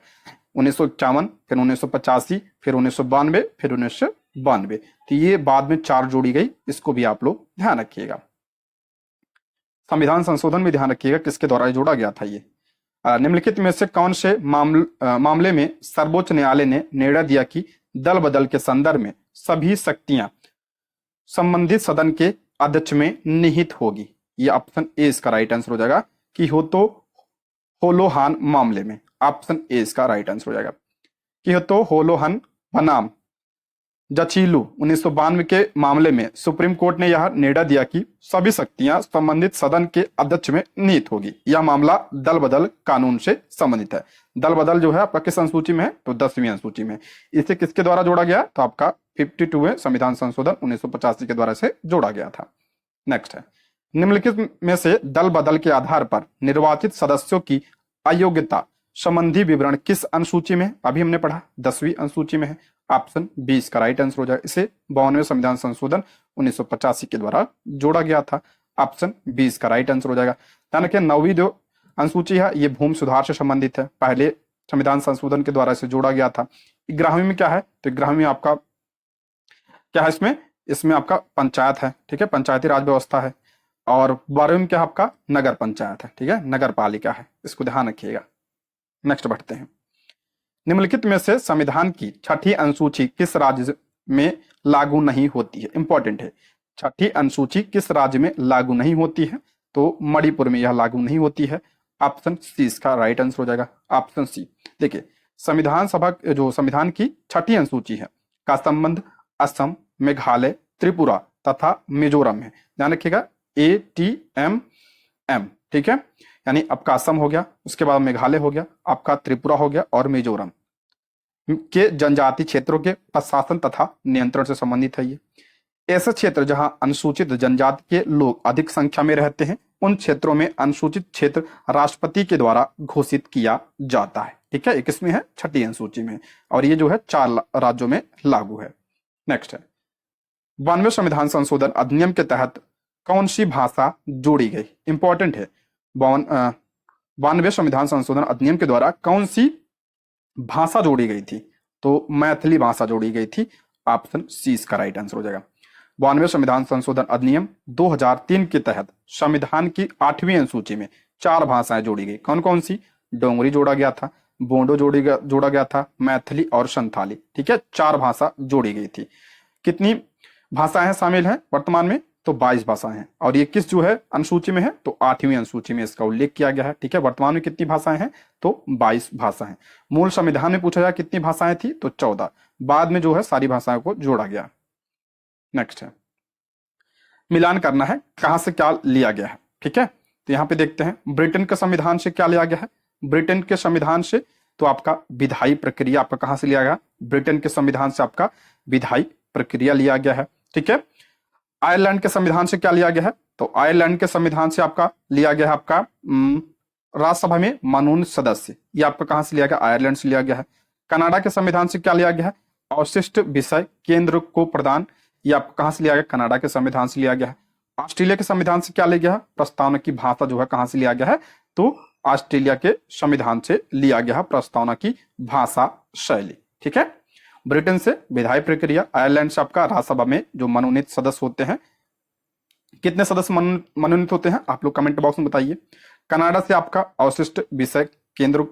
1951, फिर 1985, फिर 1992, फिर 1992। तो ये बाद में 4 जोड़ी गई, इसको भी आप लोग ध्यान रखिएगा। संविधान संशोधन में ध्यान रखिएगा किसके द्वारा जोड़ा गया था ये। निम्नलिखित में से कौन से मामले में सर्वोच्च न्यायालय ने निर्णय दिया कि दल बदल के संदर्भ में सभी शक्तियां संबंधित सदन के अध्यक्ष में निहित होगी? ये ऑप्शन ए इसका राइट आंसर हो जाएगा कि होलोहान मामले में। ऑप्शन ए इसका राइट आंसर हो जाएगा कि होलोहन बनाम जचीलू 1992 के मामले में सुप्रीम कोर्ट ने यह निर्णय दिया कि सभी शक्तियां संबंधित सदन के अध्यक्ष में निहित होगी। यह मामला दल बदल कानून से संबंधित है। दल बदल जो है आपका किस अनुसूची में है? तो 10वीं अनुसूची में। इसे किसके द्वारा जोड़ा गया? तो आपका 52वें संविधान संशोधन 1985 के द्वारा से जोड़ा गया था। नेक्स्ट है, निम्नलिखित में से दल बदल के आधार पर निर्वाचित सदस्यों की अयोग्यता संबंधी विवरण किस अनुसूची में? अभी हमने पढ़ा 10वीं अनुसूची में है। ऑप्शन 20 का राइट आंसर हो जाएगा। इसे 52वें संविधान संशोधन 1985 के द्वारा जोड़ा गया था। ऑप्शन 20 का राइट आंसर हो जाएगा। ध्यान रखिए 9वीं जो अनुसूची है ये भूमि सुधार से संबंधित है, पहले संविधान संशोधन के द्वारा इसे जोड़ा गया था। 11वीं में क्या है? तो 11वीं में आपका क्या है? इसमें आपका पंचायत है। ठीक है, पंचायती राज व्यवस्था है। और 12वीं में क्या है? आपका नगर पंचायत है। ठीक है, नगर पालिका है। इसको ध्यान रखिएगा। नेक्स्ट बढ़ते हैं, निम्नलिखित में से संविधान की 6ठी अनुसूची किस राज्य में लागू नहीं होती है? इंपॉर्टेंट है। 6ठी अनुसूची किस राज्य में लागू नहीं होती है? तो मणिपुर में यह लागू नहीं होती है। ऑप्शन सी इसका राइट आंसर हो जाएगा। Option C. देखिए, संविधान सभा जो संविधान की 6ठी अनुसूची है का संबंध असम, मेघालय, त्रिपुरा तथा मिजोरम है। ध्यान रखिएगा ATMM। ठीक है, यानी आपका असम हो गया, उसके बाद मेघालय हो गया, आपका त्रिपुरा हो गया और मिजोरम के जनजाति क्षेत्रों के प्रशासन तथा नियंत्रण से संबंधित है। ये ऐसे क्षेत्र जहां अनुसूचित जनजाति के लोग अधिक संख्या में रहते हैं, उन क्षेत्रों में अनुसूचित क्षेत्र राष्ट्रपति के द्वारा घोषित किया जाता है। ठीक है, 21 में है, 6ठी अनुसूची में, और ये जो है 4 राज्यों में लागू है। नेक्स्ट है, 92वें संविधान संशोधन अधिनियम के तहत कौन सी भाषा जोड़ी गई? इंपॉर्टेंट है। 92वें संविधान संशोधन अधिनियम के द्वारा कौन सी भाषा जोड़ी गई थी? तो मैथिली भाषा जोड़ी गई थी। ऑप्शन सी इसका राइट आंसर हो जाएगा। 92वें संविधान संशोधन अधिनियम 2003 के तहत संविधान की 8वीं अनुसूची में 4 भाषाएं जोड़ी गई। कौन कौन सी? डोंगरी जोड़ा गया था, बोडो जोड़ा गया था, मैथिली और संथाली। ठीक है, 4 भाषा जोड़ी गई थी। कितनी भाषाएं शामिल हैं वर्तमान में? तो 22 भाषाएं हैं। और ये किस जो है अनुसूची में है? तो 8वीं अनुसूची में इसका उल्लेख किया गया है। ठीक है, वर्तमान में कितनी भाषाएं हैं? तो 22 भाषाएं। मूल संविधान में पूछा जाए कितनी भाषाएं थी? तो 14। बाद में जो है सारी भाषाओं को जोड़ा गया। नेक्स्ट है, मिलान करना है कहां से क्या लिया गया है। ठीक है, तो यहां पे देखते हैं ब्रिटेन के संविधान से क्या लिया गया है। ब्रिटेन के संविधान से तो आपका विधायी प्रक्रिया आपका कहां से लिया गया? ब्रिटेन के संविधान से आपका विधायी प्रक्रिया लिया गया है। ठीक है, आयरलैंड के संविधान से क्या लिया गया है? तो आयरलैंड के संविधान से आपका लिया गया है आपका राज्यसभा में मनोनीत सदस्य। ये आपका कहां से लिया गया? आयरलैंड से लिया गया है। कनाडा के संविधान से क्या लिया गया है? अवशिष्ट विषय केंद्र को प्रदान। ये आपका कहां से लिया गया? कनाडा के संविधान से लिया गया है। ऑस्ट्रेलिया के संविधान से क्या लिया गया है? प्रस्तावना की भाषा जो है कहां से लिया गया है? तो ऑस्ट्रेलिया के संविधान से लिया गया है प्रस्तावना की भाषा शैली। ठीक है, ब्रिटेन से विधायी प्रक्रिया, आयरलैंड से आपका राज्यसभा में जो मनोनीत सदस्य होते हैं। कितने सदस्य मनोनीत होते हैं आप लोग कमेंट बॉक्स में बताइए। कनाडा से आपका अवशिष्ट विषय केंद्र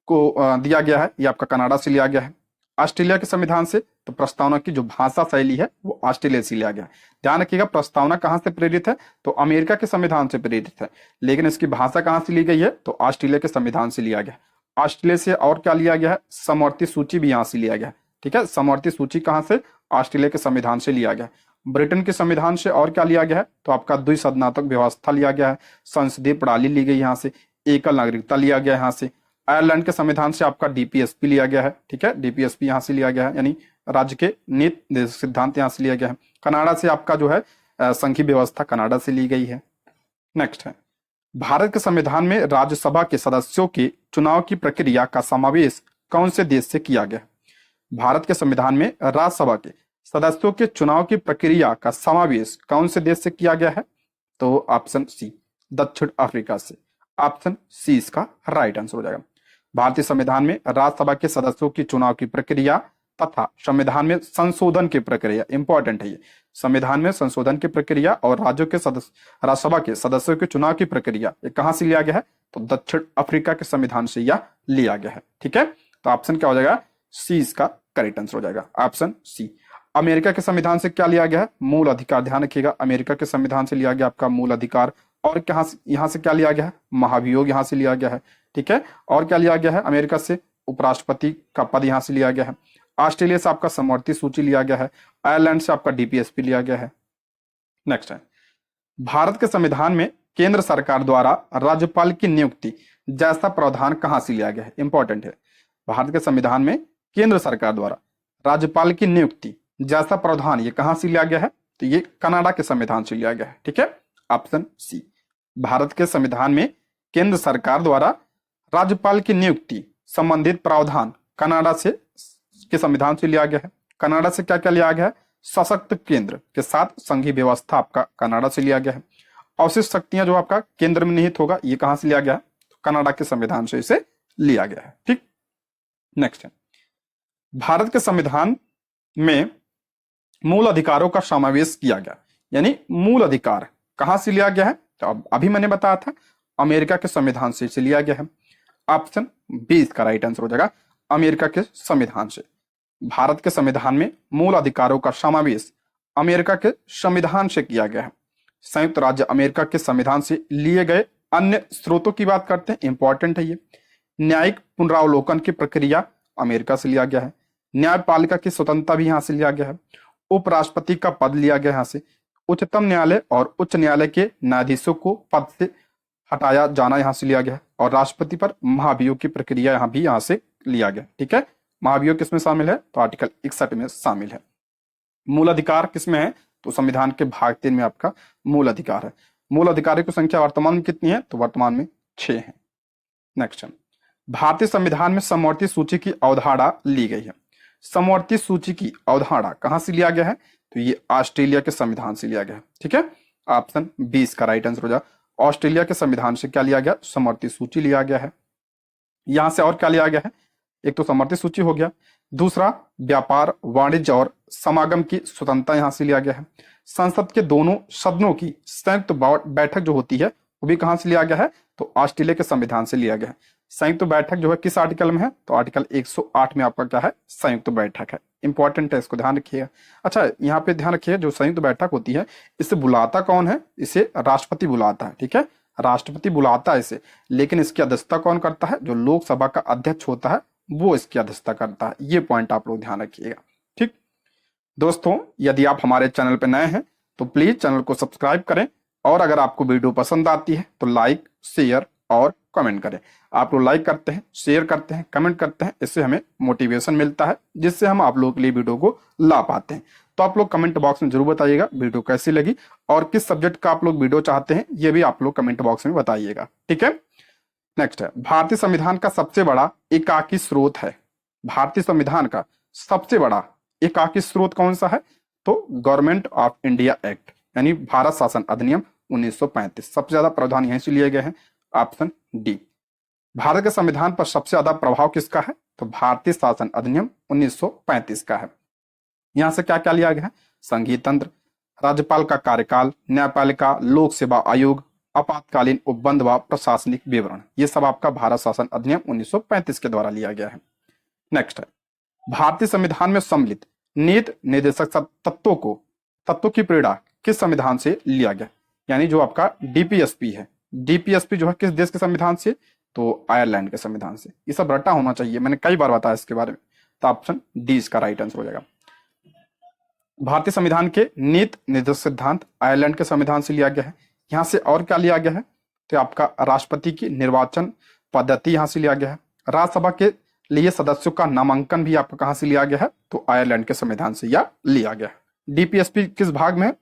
को दिया गया है, ये आपका कनाडा से लिया गया है। ऑस्ट्रेलिया के संविधान से, तो प्रस्तावना की जो भाषा शैली है वो ऑस्ट्रेलिया से लिया गया है। ध्यान रखिएगा, प्रस्तावना कहां से प्रेरित है, तो अमेरिका के संविधान से प्रेरित है, लेकिन इसकी भाषा कहां से ली गई है, तो ऑस्ट्रेलिया के संविधान से लिया गया है। ऑस्ट्रेलिया से और क्या लिया गया है, समवर्ती सूची भी यहां से लिया गया है। ठीक है, समवर्ती सूची कहां से, ऑस्ट्रेलिया के संविधान से लिया गया है। ब्रिटेन के संविधान से और क्या लिया गया है, तो आपका द्विसदनात्मक व्यवस्था लिया गया है, संसदीय प्रणाली ली गई यहाँ से, एकल नागरिकता लिया गया यहाँ से। आयरलैंड के संविधान से आपका डीपीएसपी लिया गया है। ठीक है, डीपीएसपी यहाँ से लिया गया है, यानी राज्य के नीति सिद्धांत यहाँ से लिया गया है। कनाडा से आपका जो है संघीय व्यवस्था कनाडा से ली गई है। नेक्स्ट है, भारत के संविधान में राज्यसभा के सदस्यों के चुनाव की प्रक्रिया का समावेश कौन से देश से किया गया। भारत के संविधान में राज्यसभा के सदस्यों के चुनाव की प्रक्रिया का समावेश कौन से देश से किया गया है, तो ऑप्शन सी, दक्षिण अफ्रीका से। ऑप्शन सी इसका राइट आंसर हो जाएगा। भारतीय संविधान में राज्यसभा के सदस्यों की चुनाव की प्रक्रिया तथा संविधान में संशोधन की प्रक्रिया, इंपॉर्टेंट है ये, संविधान में संशोधन की प्रक्रिया और राज्यों के सदस्य राज्यसभा के सदस्यों के चुनाव की प्रक्रिया, ये कहां से लिया गया है, तो दक्षिण अफ्रीका के संविधान से यह लिया गया है। ठीक है, तो ऑप्शन क्या हो जाएगा, सी इसका करेक्ट आंसर हो जाएगा, ऑप्शन सी। अमेरिका के संविधान से क्या लिया गया है, मूल अधिकार। ध्यान रखिएगा, अमेरिका के संविधान से लिया गया आपका मूल अधिकार। और क्या यहां से क्या लिया गया है, महाभियोग यहां से लिया गया है। ठीक है, और क्या लिया गया है, अमेरिका से उपराष्ट्रपति का पद यहां से लिया गया है। ऑस्ट्रेलिया से आपका समवर्ती सूची लिया गया है। आयरलैंड से आपका डीपीएसपी लिया गया है। नेक्स्ट है, भारत के संविधान में केंद्र सरकार द्वारा राज्यपाल की नियुक्ति जैसा प्रावधान कहां से लिया गया है, इंपॉर्टेंट है। भारत के संविधान में केंद्र सरकार द्वारा राज्यपाल की नियुक्ति जैसा प्रावधान ये कहां से लिया गया है, तो ये कनाडा के संविधान से लिया गया है। ठीक है, ऑप्शन सी। भारत के संविधान में केंद्र सरकार द्वारा राज्यपाल की नियुक्ति संबंधित प्रावधान कनाडा से के संविधान से लिया गया है। कनाडा से क्या क्या लिया गया है, सशक्त केंद्र के साथ संघीय व्यवस्था आपका कनाडा से लिया गया है। अवशिष्ट शक्तियां जो आपका केंद्र में निहित होगा, ये कहां से लिया गया है, तो कनाडा के संविधान से इसे लिया गया है। ठीक, नेक्स्ट है, भारत के संविधान में मूल अधिकारों का समावेश किया गया, यानी मूल अधिकार कहां से लिया गया है, तो अभी मैंने बताया था अमेरिका के संविधान से इसे लिया गया है। ऑप्शन बी इसका राइट आंसर हो जाएगा, अमेरिका के संविधान से। भारत के संविधान में मूल अधिकारों का समावेश अमेरिका के संविधान से किया गया है। संयुक्त राज्य अमेरिका के संविधान से लिए गए अन्य स्रोतों की बात करते हैं, इंपॉर्टेंट है ये। न्यायिक पुनरावलोकन की प्रक्रिया अमेरिका से लिया गया है। न्यायपालिका की स्वतंत्रता भी यहां से लिया गया है। उपराष्ट्रपति का पद लिया गया यहां से। उच्चतम न्यायालय और उच्च न्यायालय के न्यायाधीशों को पद से हटाया जाना यहां से लिया गया है। और राष्ट्रपति पर महाभियोग की प्रक्रिया यहां से लिया गया। ठीक है, महाभियोग किसमें शामिल है, तो आर्टिकल 61 में शामिल है। मूल अधिकार किसमें है, तो संविधान के भाग 3 में आपका मूल अधिकार है। मूल अधिकारों की संख्या वर्तमान में कितनी है, तो वर्तमान में 6 है। नेक्स्ट, भारतीय संविधान में समवर्ती सूची की अवधारणा ली गई है। समवर्ती सूची की अवधारणा कहां से लिया गया है, तो ये ऑस्ट्रेलिया के संविधान से लिया गया है। ठीक है, ऑप्शन 20 का राइट आंसर हो जाए। ऑस्ट्रेलिया के संविधान से क्या लिया गया, समवर्ती सूची लिया गया है। यहां से और क्या लिया गया है, एक तो समवर्ती सूची हो गया, दूसरा व्यापार, वाणिज्य और समागम की स्वतंत्रता यहां से लिया गया है। संसद के दोनों सदनों की संयुक्त बैठक जो होती है वो भी कहां से लिया गया है, तो ऑस्ट्रेलिया के संविधान से लिया गया है। संयुक्त बैठक जो है किस आर्टिकल में है, तो आर्टिकल 108 में आपका क्या है, संयुक्त बैठक है। इंपॉर्टेंट है, इसको ध्यान रखिएगा। अच्छा, यहाँ पे ध्यान रखिए, जो संयुक्त बैठक होती है इसे बुलाता कौन है, इसे राष्ट्रपति बुलाता है। ठीक है, राष्ट्रपति बुलाता है इसे, लेकिन इसकी अध्यक्षता कौन करता है, जो लोकसभा का अध्यक्ष होता है वो इसकी अध्यक्षता करता है। ये पॉइंट आप लोग ध्यान रखिएगा। ठीक दोस्तों, यदि आप हमारे चैनल पर नए हैं तो प्लीज चैनल को सब्सक्राइब करें, और अगर आपको वीडियो पसंद आती है तो लाइक, शेयर और कमेंट करें। आप लोग लाइक करते हैं, शेयर करते हैं, कमेंट करते हैं, इससे हमें मोटिवेशन मिलता है, जिससे हम आप लोगों के लिए वीडियो को ला पाते हैं। तो आप लोग कमेंट बॉक्स में जरूर बताइएगा वीडियो कैसी लगी, और किस सब्जेक्ट का आप लोग वीडियो चाहते हैं ये भी आप लोग कमेंट बॉक्स में बताइएगा। ठीक है, नेक्स्ट है, भारतीय संविधान का सबसे बड़ा एकाकी स्रोत है। भारतीय संविधान का सबसे बड़ा एकाकी स्रोत कौन सा है, तो गवर्नमेंट ऑफ इंडिया एक्ट, यानी भारत शासन अधिनियम 1935। सबसे ज्यादा प्रावधान यहीं से लिए गए हैं, ऑप्शन डी। भारत के संविधान पर सबसे ज्यादा प्रभाव किसका है, तो भारतीय शासन अधिनियम 1935 का है। यहां से क्या क्या लिया गया है, संघीय तंत्र, राज्यपाल का कार्यकाल, न्यायपालिका, लोक सेवा आयोग, आपातकालीन उपबंध व प्रशासनिक विवरण, ये सब आपका भारत शासन अधिनियम 1935 के द्वारा लिया गया है। नेक्स्ट है, भारतीय संविधान में सम्मिलित नीति निर्देशक तत्वों की प्रेरणा किस संविधान से लिया गया? यानी जो आपका डीपीएसपी है, डीपीएसपी जो है किस देश के संविधान से? तो आयरलैंड के संविधान से। ये सब रटा होना चाहिए, मैंने कई बार बताया इसके बारे में। तो ऑप्शन डी इसका राइट आंसर हो जाएगा। भारतीय संविधान के नीति निर्देशक सिद्धांत आयरलैंड के संविधान से लिया गया है। यहां से और क्या लिया गया है? तो आपका राष्ट्रपति की निर्वाचन पद्धति यहां से लिया गया है। राज्यसभा के लिए सदस्यों का नामांकन भी आपका कहां से लिया गया है? तो आयरलैंड के संविधान से या लिया गया है। डीपीएसपी किस भाग में?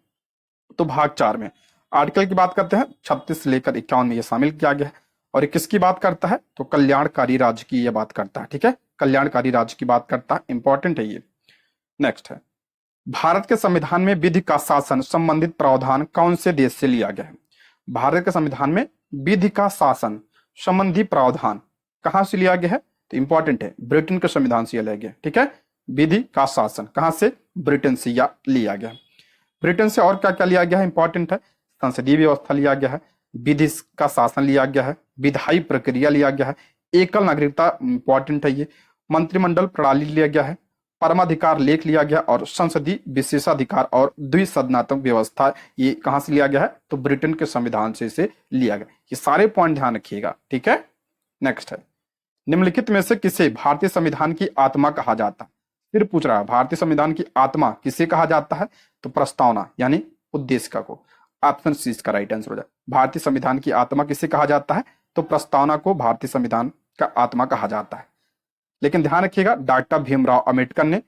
तो भाग 4 में। आर्टिकल की बात करते हैं 36 से लेकर 51 में ये शामिल किया गया है। और ये किसकी बात करता है? तो कल्याणकारी राज्य की ये बात करता है। ठीक है, कल्याणकारी राज्य की बात करता है, इंपॉर्टेंट है ये। नेक्स्ट है, भारत के संविधान में विधि का शासन संबंधित प्रावधान कौन से देश से लिया गया है? भारत के संविधान में विधि का शासन संबंधी प्रावधान कहां से लिया गया है? तो इंपॉर्टेंट है, ब्रिटेन के संविधान से लिया गया। ठीक है, विधि का शासन कहां से? ब्रिटेन से या लिया गया। ब्रिटेन से और क्या क्या लिया गया है? इंपॉर्टेंट है, संसदीय व्यवस्था लिया गया है, विधि का शासन लिया गया है, विधायी प्रक्रिया लिया गया है, एकल नागरिकता इंपॉर्टेंट है ये, मंत्रिमंडल प्रणाली लिया गया है, परमाधिकार लेख लिया गया और संसदीय विशेषाधिकार और द्विसदनात्मक व्यवस्था ये कहां से लिया गया है? तो ब्रिटेन के संविधान से इसे लिया गया। ये सारे पॉइंट ध्यान रखिएगा। ठीक है, नेक्स्ट है, निम्नलिखित में से किसे भारतीय संविधान की आत्मा कहा जाता है? फिर पूछ रहा है, भारतीय संविधान की आत्मा किसे कहा जाता है? तो प्रस्तावना यानी उद्देशिका को। ऑप्शन सी इसका राइट आंसर हो जाए। भारतीय संविधान की आत्मा किसे कहा जाता है? तो प्रस्तावना को भारतीय संविधान का आत्मा कहा जाता है। लेकिन ध्यान रखिएगा, डॉक्टर भीमराव अंबेडकर ने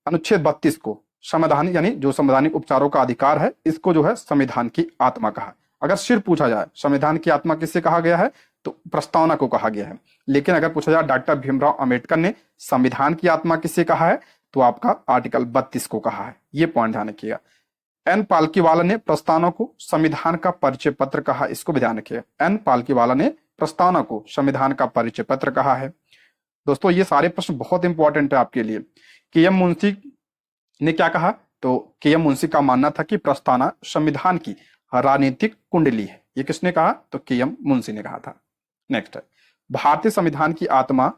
अनुच्छेद 32 को संवैधानिक यानी जो संवैधानिक उपचारों का अधिकार है, इसको जो है संविधान की आत्मा कहा। अगर सिर्फ पूछा जाए संविधान की आत्मा किसे कहा गया है, तो प्रस्तावना को कहा गया है। लेकिन अगर पूछा जाए डॉक्टर भीमराव अंबेडकर ने संविधान की आत्मा किसे कहा है, तो आपका आर्टिकल 32 को कहा है। ये पॉइंट ध्यान रखिएगा। एन पालकीवाला ने प्रस्तावना को संविधान का परिचय पत्र कहा, इसको भी ध्यान रखिएगा। एन पालकीवाला ने प्रस्तावना को संविधान का परिचय पत्र कहा है। दोस्तों ये सारे प्रश्न बहुत इंपॉर्टेंट है आपके लिए। के एम मुंशी ने क्या कहा? तो के एम मुंशी का मानना था कि प्रस्तावना संविधान की राजनीतिक कुंडली है। ये किसने कहा? तो के एम मुंशी ने कहा था। नेक्स्ट है, भारतीय संविधान की आत्मा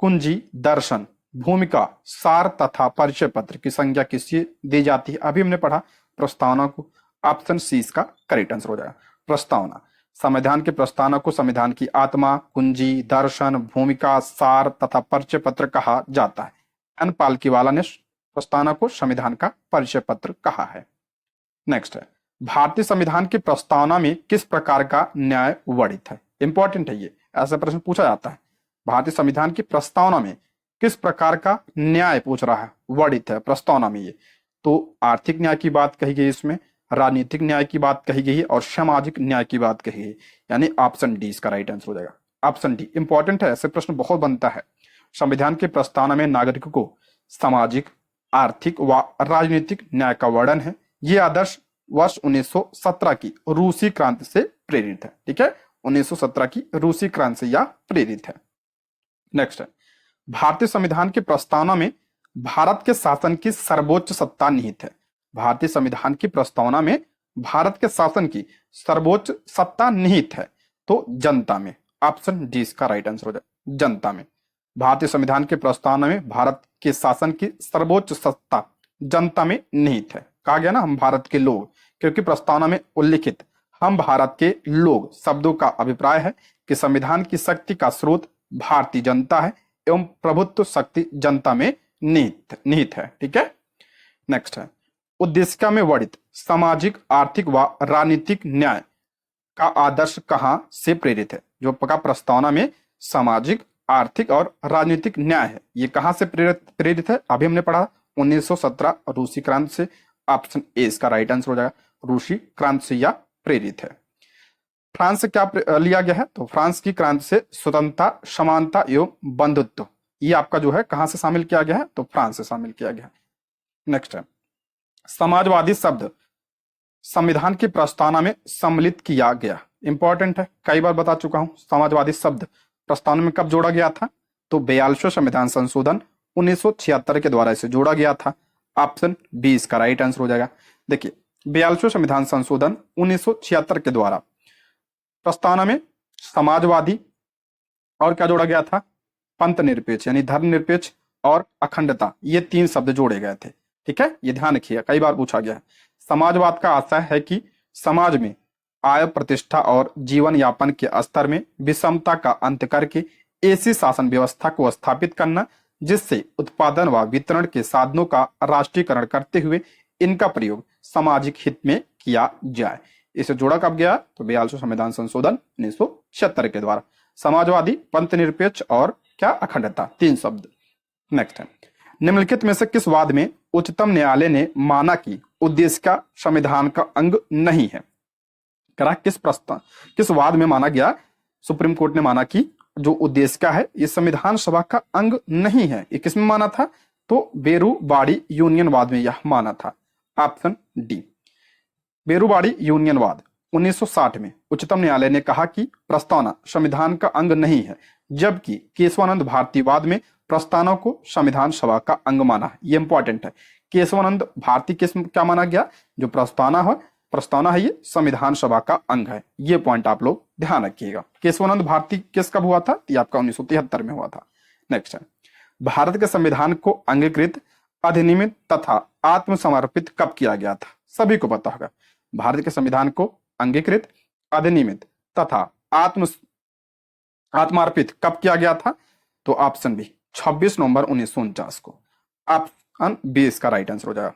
कुंजी, दर्शन, भूमिका, सार तथा परिचय पत्र की संज्ञा किससे दी जाती है? अभी हमने पढ़ा प्रस्तावना को। ऑप्शन सी इसका करेक्ट आंसर हो जाएगा, प्रस्तावना। संविधान की प्रस्तावना को संविधान की आत्मा, कुंजी, दर्शन, भूमिका, सार तथा परिचय पत्र कहा जाता है। एन पालकीवाला ने प्रस्तावना को संविधान का परिचय पत्र कहा है। नेक्स्ट है, भारतीय संविधान की प्रस्तावना में किस प्रकार का न्याय वर्णित है? इंपॉर्टेंट है ये, ऐसा प्रश्न पूछा जाता है। भारतीय संविधान की प्रस्तावना में किस प्रकार का न्याय पूछ रहा है, वर्णित है प्रस्तावना में ये? तो आर्थिक न्याय की बात कही गई, इसमें राजनीतिक न्याय की बात कही गई है और सामाजिक न्याय की बात कही गई, यानी ऑप्शन डी इसका राइट आंसर हो जाएगा। ऑप्शन डी इंपॉर्टेंट है, ऐसे प्रश्न बहुत बनता है। संविधान की प्रस्तावना में नागरिकों को सामाजिक, आर्थिक व राजनीतिक न्याय का वर्णन है। ये आदर्श वर्ष 1917 की रूसी क्रांति से प्रेरित है। ठीक है, 1917 की रूसी क्रांति से यह प्रेरित है। नेक्स्ट है, भारतीय संविधान की प्रस्तावना में भारत के शासन की सर्वोच्च सत्ता निहित है। भारतीय संविधान की प्रस्तावना में भारत के शासन की सर्वोच्च सत्ता निहित है, तो जनता में। ऑप्शन डी इसका राइट आंसर हो जाए, जनता में। भारतीय संविधान की प्रस्तावना में भारत के शासन की सर्वोच्च सत्ता जनता में निहित है। कहा गया ना हम भारत के लोग, क्योंकि प्रस्तावना में उल्लिखित हम भारत के लोग शब्दों का अभिप्राय है कि संविधान की शक्ति का स्रोत भारतीय जनता है एवं प्रभुत्व शक्ति जनता में निहित है। ठीक है, नेक्स्ट है, उद्देशिका में वर्णित सामाजिक, आर्थिक व राजनीतिक न्याय का आदर्श कहां से प्रेरित है? जो पका प्रस्तावना में सामाजिक, आर्थिक और राजनीतिक न्याय है, ये कहां से प्रेरित है? अभी हमने पढ़ा 1917 रूसी क्रांति से। ऑप्शन ए इसका राइट आंसर हो जाएगा, रूसी क्रांति से यह प्रेरित है। फ्रांस से क्या लिया गया है? तो फ्रांस की क्रांति से स्वतंत्रता, समानता एवं बंधुत्व, ये आपका जो है कहां से शामिल किया गया है? तो फ्रांस से शामिल किया गया है। नेक्स्ट है, समाजवादी शब्द संविधान की प्रस्तावना में सम्मिलित किया गया। इंपॉर्टेंट है, कई बार बता चुका हूं। समाजवादी शब्द प्रस्तावना में कब जोड़ा गया था? तो 42वें संविधान संशोधन 1976 के द्वारा इसे जोड़ा गया था। ऑप्शन बी इसका राइट आंसर हो जाएगा। देखिए 42वें संविधान संशोधन 1976 के द्वारा प्रस्तावना में समाजवादी और क्या जोड़ा गया था? पंथ निरपेक्ष यानी धर्मनिरपेक्ष और अखंडता, ये 3 शब्द जोड़े गए थे। ठीक है, ये ध्यान रखिएगा, कई बार पूछा गया है। समाजवाद का आशय है कि समाज में आय, प्रतिष्ठा और जीवन यापन के स्तर में विषमता का अंत करके ऐसी शासन व्यवस्था को स्थापित करना जिससे उत्पादन व वितरण के साधनों का राष्ट्रीयकरण करते हुए इनका प्रयोग सामाजिक हित में किया जाए। इसे जोड़ा कब गया? तो 42 संविधान संशोधन 1976 के द्वारा। समाजवादी, पंथ निरपेक्ष और क्या? अखंडता, 3 शब्द। नेक्स्ट है, निम्नलिखित में से किस वाद में उच्चतम न्यायालय ने माना कि उद्देश्य का संविधान का अंग नहीं है? करा किस वाद में माना गया? सुप्रीम कोर्ट ने माना कि जो उद्देश्य का है ये संविधान सभा का अंग नहीं है। ये किसमें माना था? तो बेरूबाड़ी यूनियनवाद में यह माना था। ऑप्शन डी, बेरूबाड़ी यूनियनवाद 1960 में उच्चतम न्यायालय ने कहा कि प्रस्तावना संविधान का अंग नहीं है, जबकि केशवानंद भारतीवाद में प्रस्तावना को संविधान सभा का अंग माना है। ये इंपॉर्टेंट है। केशवानंद भारती किस क्या माना गया? जो प्रस्तावना है ये संविधान सभा का अंग है। ये पॉइंट आप लोग ध्यान रखिएगा। केशवानंद भारती किस कब हुआ था? ये आपका 1973 में हुआ था। नेक्स्ट है, भारत के संविधान को अंगीकृत, अधिनियमित तथा आत्मसमर्पित कब किया गया था? सभी को पता होगा। भारत के संविधान को अंगीकृत, अधिनियमित तथा आत्मार्पित कब किया गया था? तो ऑप्शन बी, 26 नवंबर 1949 को। ऑप्शन बी इसका राइट आंसर हो जाएगा।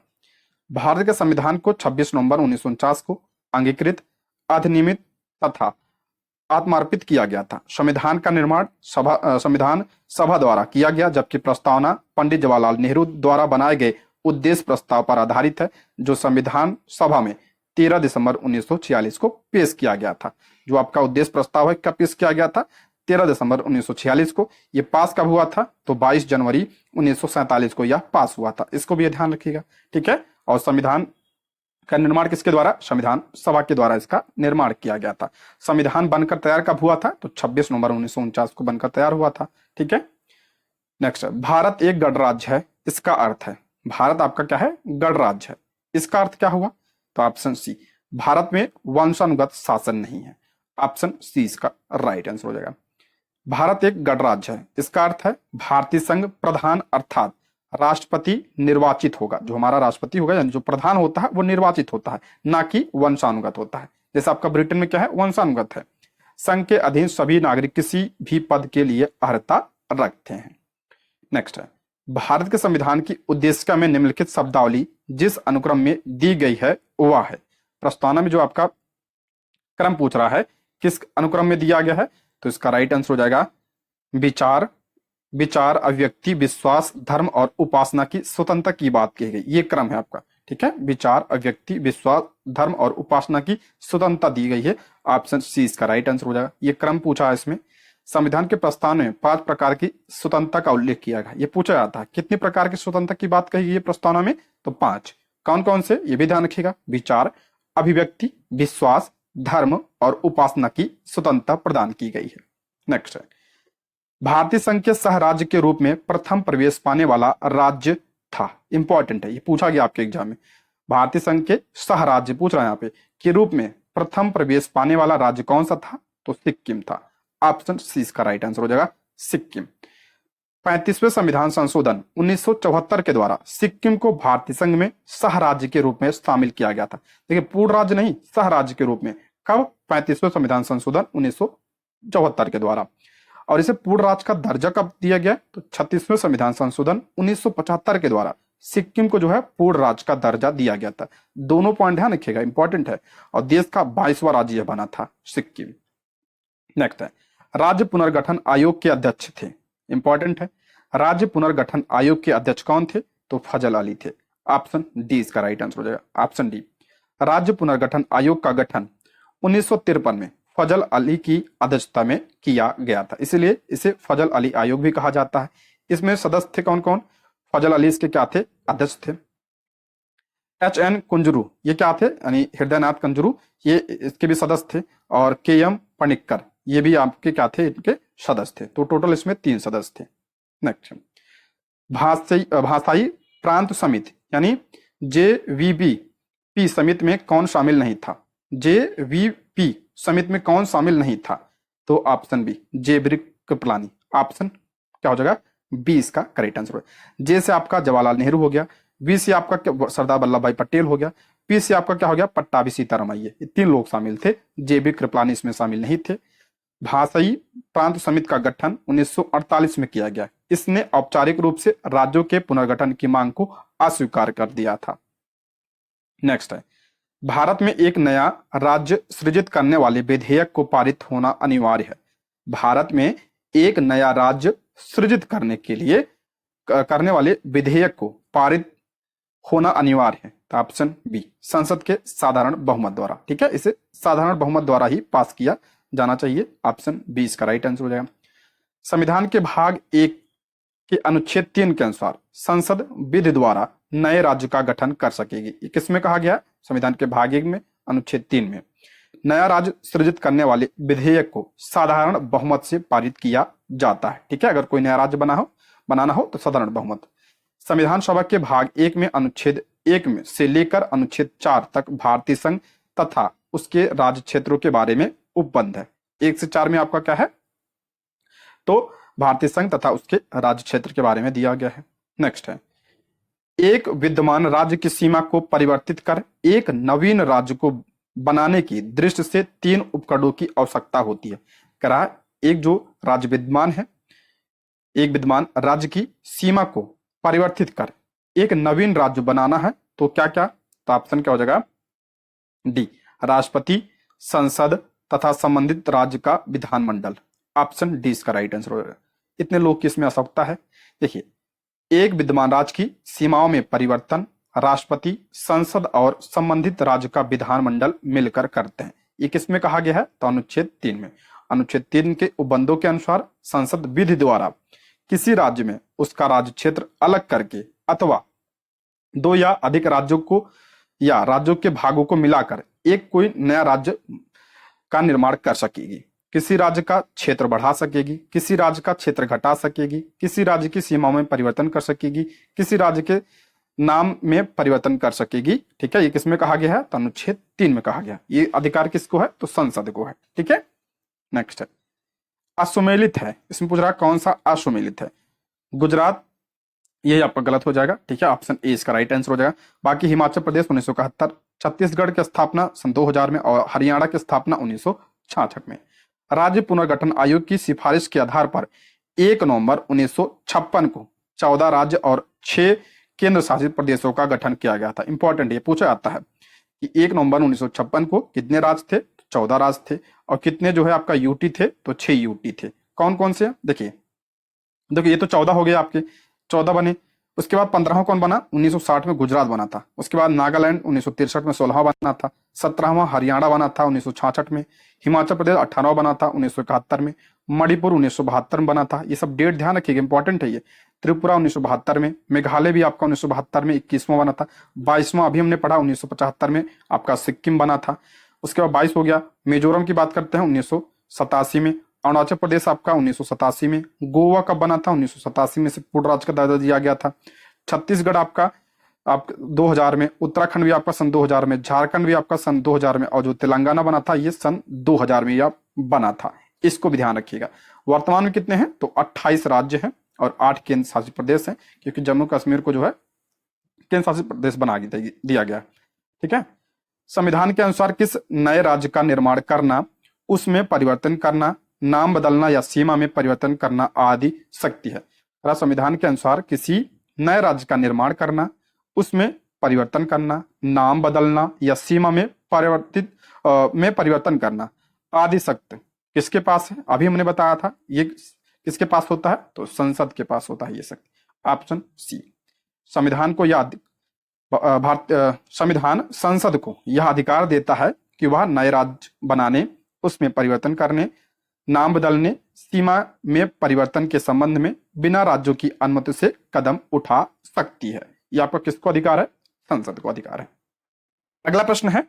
भारत के संविधान को 26 नवंबर 1949 को अंगीकृत, अधिनियमित तथा आत्मार्पित किया गया था। संविधान का निर्माण संविधान सभा द्वारा किया गया, जबकि प्रस्तावना पंडित जवाहरलाल नेहरू द्वारा बनाए गए उद्देश्य प्रस्ताव पर आधारित है, जो संविधान सभा में 13 दिसंबर 1946 को पेश किया गया था। जो आपका उद्देश्य प्रस्ताव है कब पेश किया गया था? 13 दिसंबर 1946 को। ये पास कब हुआ था? तो 22 जनवरी 1947 को यह पास हुआ था। इसको भी ध्यान रखिएगा। ठीक है, और संविधान का निर्माण किसके द्वारा? संविधान सभा के द्वारा इसका निर्माण किया गया था। संविधान बनकर तैयार कब हुआ था? तो 26 नवंबर 1949 को बनकर तैयार हुआ था। ठीक है, नेक्स्ट, भारत एक गणराज्य है, इसका अर्थ है? भारत आपका क्या है? गणराज्य है। इसका अर्थ क्या हुआ? तो ऑप्शन सी, भारत में वंशानुगत शासन नहीं है। ऑप्शन सी इसका राइट आंसर हो जाएगा। भारत एक गणराज्य है, इसका अर्थ है भारतीय संघ प्रधान अर्थात राष्ट्रपति निर्वाचित होगा। जो हमारा राष्ट्रपति होगा, यानी जो प्रधान होता है वो निर्वाचित होता है, ना कि वंशानुगत होता है। जैसे आपका ब्रिटेन में क्या है? वंशानुगत है। संघ के अधीन सभी नागरिक किसी भी पद के लिए अर्हता रखते हैं। नेक्स्ट है, भारत के संविधान की उद्देशिका में निम्नलिखित शब्दावली जिस अनुक्रम में दी गई है वह है? प्रस्तावना में जो आपका क्रम पूछ रहा है किस अनुक्रम में दिया गया है? तो इसका राइट आंसर हो जाएगा विचार, अभिव्यक्ति, विश्वास, धर्म और उपासना की स्वतंत्रता की बात की गई। ये क्रम है आपका। ठीक है, विचार, अभिव्यक्ति, विश्वास, धर्म और उपासना की स्वतंत्रता दी गई है। ऑप्शन सी इसका राइट आंसर हो जाएगा। ये क्रम पूछा है इसमें। संविधान के प्रस्तावना में 5 प्रकार की स्वतंत्रता का उल्लेख किया गया। ये पूछा जाता है कितनी प्रकार की स्वतंत्रता की बात कही गई है प्रस्तावना में? तो 5। कौन कौन से? ये भी ध्यान रखिएगा। विचार, अभिव्यक्ति, विश्वास, धर्म और उपासना की स्वतंत्रता प्रदान की गई है। नेक्स्ट है, भारतीय संघ के सह राज्य के रूप में प्रथम प्रवेश पाने वाला राज्य था। इंपॉर्टेंट है, ये पूछा गया आपके एग्जाम में। भारतीय संघ के सह राज्य पूछ रहा है यहाँ पे के रूप में प्रथम प्रवेश पाने वाला राज्य कौन सा था? तो सिक्किम था। ऑप्शन सी इसका राइट आंसर हो जाएगा, सिक्किम। 35वें संविधान संशोधन 1974 के द्वारा सिक्किम को भारतीय संघ में सह राज्य के रूप में शामिल किया गया था। देखिए, पूर्ण राज्य नहीं, सह राज्य के रूप में। कब? 35वें संविधान संशोधन 1974 के द्वारा। और इसे पूर्ण राज्य का दर्जा कब दिया गया? तो 36वें संविधान संशोधन 1975 के द्वारा सिक्किम को जो है पूर्ण राज्य का दर्जा दिया गया था। दोनों पॉइंट ध्यान रखिएगा, इंपॉर्टेंट है। और देश का 22वां राज्य बना था सिक्किम। नेक्स्ट है, राज्य पुनर्गठन आयोग के अध्यक्ष थे। इंपॉर्टेंट है, राज्य पुनर्गठन आयोग के अध्यक्ष कौन थे? तो फजल अली थे। ऑप्शन डी इसका राइट आंसर हो जाएगा। ऑप्शन डी, राज्य पुनर्गठन आयोग का गठन 1953 में फजल अली की अध्यक्षता में किया गया था, इसलिए इसे फजल अली आयोग भी कहा जाता है। इसमें सदस्य थे कौन कौन? फजल अली इसके क्या थे? अध्यक्ष थे। HN कुंजरू ये क्या थे? यानी हृदयनाथ कुंजरू, ये इसके भी सदस्य थे। और KM पनिक्कर ये भी आपके क्या थे? इनके सदस्य थे। तो टोटल इसमें 3 सदस्य थे। नेक्स्ट, भाषाई प्रांत समिति यानी JVP समिति में कौन शामिल नहीं था? JVP समिति में कौन शामिल नहीं था? तो ऑप्शन बी, जेबरिक कृपलानी। ऑप्शन क्या हो जाएगा? बी इसका करेक्ट आंसर है। जे से आपका जवाहरलाल नेहरू हो गया, बी से आपका सरदार वल्लभ भाई पटेल हो गया, पी से आपका क्या हो गया, पट्टाभी सीतारामैया। ये 3 लोग शामिल थे, जे बी कृपलानी इसमें शामिल नहीं थे। भाषाई प्रांत समिति का गठन 1948 में किया गया। इसने औपचारिक रूप से राज्यों के पुनर्गठन की मांग को अस्वीकार कर दिया था। नेक्स्ट है, भारत में एक नया राज्य सृजित करने वाले विधेयक को पारित होना अनिवार्य है। भारत में एक नया राज्य सृजित करने के लिए करने वाले विधेयक को पारित होना अनिवार्य है। तो ऑप्शन बी, संसद के साधारण बहुमत द्वारा। ठीक है, इसे साधारण बहुमत द्वारा ही पास किया जाना चाहिए। ऑप्शन बी इसका राइट आंसर हो जाएगा। संविधान के भाग 1 के अनुच्छेद 3 के अनुसार संसद विधि द्वारा नए राज्य का गठन कर सकेगी। ये किसमें कहा गया? संविधान के भाग 1 में अनुच्छेद 3 में नया राज्य सृजित करने वाले विधेयक को साधारण बहुमत से पारित किया जाता है। ठीक है, अगर कोई नया राज्य बनाना हो तो साधारण बहुमत। संविधान सभा के भाग 1 में अनुच्छेद 1 में से लेकर अनुच्छेद 4 तक भारतीय संघ तथा उसके राज्य क्षेत्रों के बारे में उपबंध है। 1 से 4 में आपका क्या है? तो भारतीय संघ तथा उसके राज्य क्षेत्र के बारे में दिया गया है। नेक्स्ट है, एक विद्यमान राज्य की सीमा को परिवर्तित कर एक नवीन राज्य को बनाने की दृष्टि से 3 उपकरणों की आवश्यकता होती है। कह रहा है, एक जो राज्य विद्यमान है, एक विद्यमान राज्य की सीमा को परिवर्तित कर एक नवीन राज्य बनाना है तो क्या क्या? तो ऑप्शन क्या हो जाएगा? डी, राष्ट्रपति, संसद तथा संबंधित राज्य का विधानमंडल। ऑप्शन डी इसका राइट आंसर होगा। इतने लोग की इसमें आवश्यकता है। देखिए, एक विद्यमान राज्य की सीमाओं में परिवर्तन राष्ट्रपति, संसद और संबंधित राज्य का विधानमंडल मिलकर करते हैं। ये किसमें कहा गया है? तो अनुच्छेद 3 में। अनुच्छेद 3 के उपबंधों के अनुसार संसद विधि द्वारा किसी राज्य में उसका राज्य क्षेत्र अलग करके अथवा 2 या अधिक राज्यों को या राज्यों के भागों को मिलाकर एक कोई नया राज्य का निर्माण कर सकेगी। किसी राज्य का क्षेत्र बढ़ा सकेगी, किसी राज्य का क्षेत्र घटा सकेगी, किसी राज्य की सीमाओं में परिवर्तन कर सकेगी, किसी राज्य के नाम में परिवर्तन कर सकेगी। ठीक है, ये किसमें कहा गया है? तो अनुच्छेद 3 में कहा गया। ये अधिकार किसको है? तो संसद को है। ठीक है, नेक्स्ट है, असुमेलित है। इसमें पूछ रहा है कौन सा असुमेलित है? गुजरात, ये आपका गलत हो जाएगा। ठीक है, ऑप्शन ए इसका राइट आंसर हो जाएगा। बाकी हिमाचल प्रदेश 1971, छत्तीसगढ़ की स्थापना सन 2000 में और हरियाणा की स्थापना 1966 में। राज्य पुनर्गठन आयोग की सिफारिश के आधार पर 1 नवंबर 1956 को 14 राज्य और 6 केंद्र शासित प्रदेशों का गठन किया गया था। इंपॉर्टेंट ये पूछा जाता है कि 1 नवंबर 1956 को कितने राज्य थे? 14 राज्य थे। और कितने जो है आपका यूटी थे? तो 6 यूटी थे। कौन कौन से? देखिए ये तो 14 हो गए आपके, 14 बने। उसके बाद 15वां कौन बना? 1960 में गुजरात बना था। उसके बाद नागालैंड 1963 में 16वां बना था। 17वां हरियाणा बना था 1966 में। हिमाचल प्रदेश 18वां बना था 1971 में। मणिपुर 1972 में बना था। ये सब डेट ध्यान रखिएगा, इंपॉर्टेंट है ये। त्रिपुरा 1972 में। मेघालय भी आपका 1972 में 21वां बना था। 22वां अभी हमने पढ़ा 1975 में आपका सिक्किम बना था। उसके बाद 22 हो गया। मिजोरम की बात करते हैं 1987 में। अरुणाचल प्रदेश आपका 1987 में। गोवा कब बना था? 1987 में से पूर्ण राज्य का दर्जा दिया गया था। छत्तीसगढ़ आपका 2000 में। उत्तराखंड भी आपका सन 2000 में। झारखंड भी आपका सन 2000 में। और जो तेलंगाना बना था ये सन 2000 में यह बना था। इसको भी ध्यान रखिएगा। वर्तमान में कितने हैं? तो 28 राज्य हैं और 8 केंद्र शासित प्रदेश हैं, क्योंकि जम्मू कश्मीर को जो है केंद्र शासित प्रदेश बना दिया गया। ठीक है, संविधान के अनुसार किस नए राज्य का निर्माण करना, उसमें परिवर्तन करना, नाम बदलना या सीमा में परिवर्तन करना आदि शक्ति है। संविधान के अनुसार किसी नए राज्य का निर्माण करना, उसमें परिवर्तन करना, नाम बदलना या सीमा में परिवर्तन करना आदि शक्ति किसके पास है? अभी हमने बताया था ये किसके पास होता है? तो संसद के पास होता है ये शक्ति। Option C. संविधान को संविधान संसद को यह अधिकार देता है कि वह नए राज्य बनाने, उसमें परिवर्तन करने, नाम बदलने, सीमा में परिवर्तन के संबंध में बिना राज्यों की अनुमति से कदम उठा सकती है। यह आपका किसको अधिकार है? संसद को अधिकार है। अगला प्रश्न है,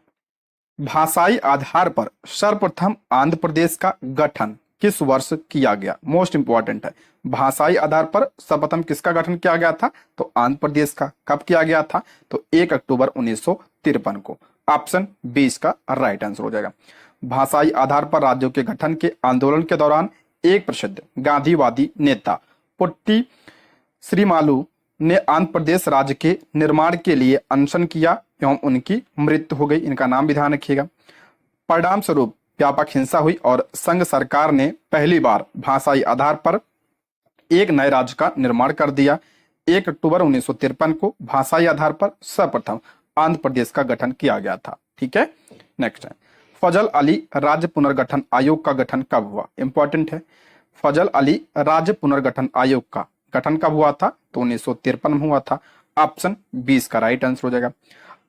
भाषाई आधार पर सर्वप्रथम आंध्र प्रदेश का गठन किस वर्ष किया गया? मोस्ट इंपॉर्टेंट है। भाषाई आधार पर सर्वप्रथम किसका गठन किया गया था? तो आंध्र प्रदेश का। कब किया गया था? तो 1 अक्टूबर 1953 को। ऑप्शन बी इसका राइट आंसर हो जाएगा। भाषाई आधार पर राज्यों के गठन के आंदोलन के दौरान एक प्रसिद्ध गांधीवादी नेता पुट्टी श्रीमालू ने आंध्र प्रदेश राज्य के निर्माण के लिए अनशन किया एवं उनकी मृत्यु हो गई। इनका नाम भी ध्यान रखिएगा। परिणाम स्वरूप व्यापक हिंसा हुई और संघ सरकार ने पहली बार भाषाई आधार पर एक नए राज्य का निर्माण कर दिया। 1 अक्टूबर 1953 को भाषाई आधार पर सर्वप्रथम आंध्र प्रदेश का गठन किया गया था। ठीक है, नेक्स्ट है फजल अली राज्य पुनर्गठन आयोग का गठन कब हुआ? इंपॉर्टेंट है। फजल अली राज्य पुनर्गठन आयोग का गठन कब हुआ था? तो 1953 में हुआ था। ऑप्शन 20 का राइट आंसर हो जाएगा।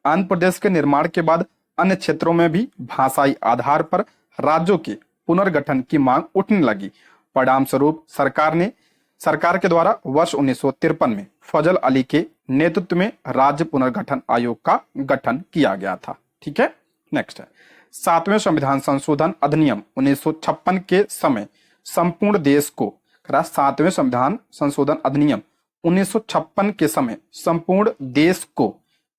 आंध्र प्रदेश के निर्माण के बाद अन्य क्षेत्रों में भी भाषाई आधार पर राज्यों के पुनर्गठन की मांग उठने लगी। परिणाम स्वरूप सरकार के द्वारा वर्ष 1953 में फजल अली के नेतृत्व में राज्य पुनर्गठन आयोग का गठन किया गया था। ठीक है, नेक्स्ट है 7वें संविधान संशोधन अधिनियम 1956 के समय संपूर्ण देश को 7वें संविधान संशोधन अधिनियम 1956 के समय संपूर्ण देश को,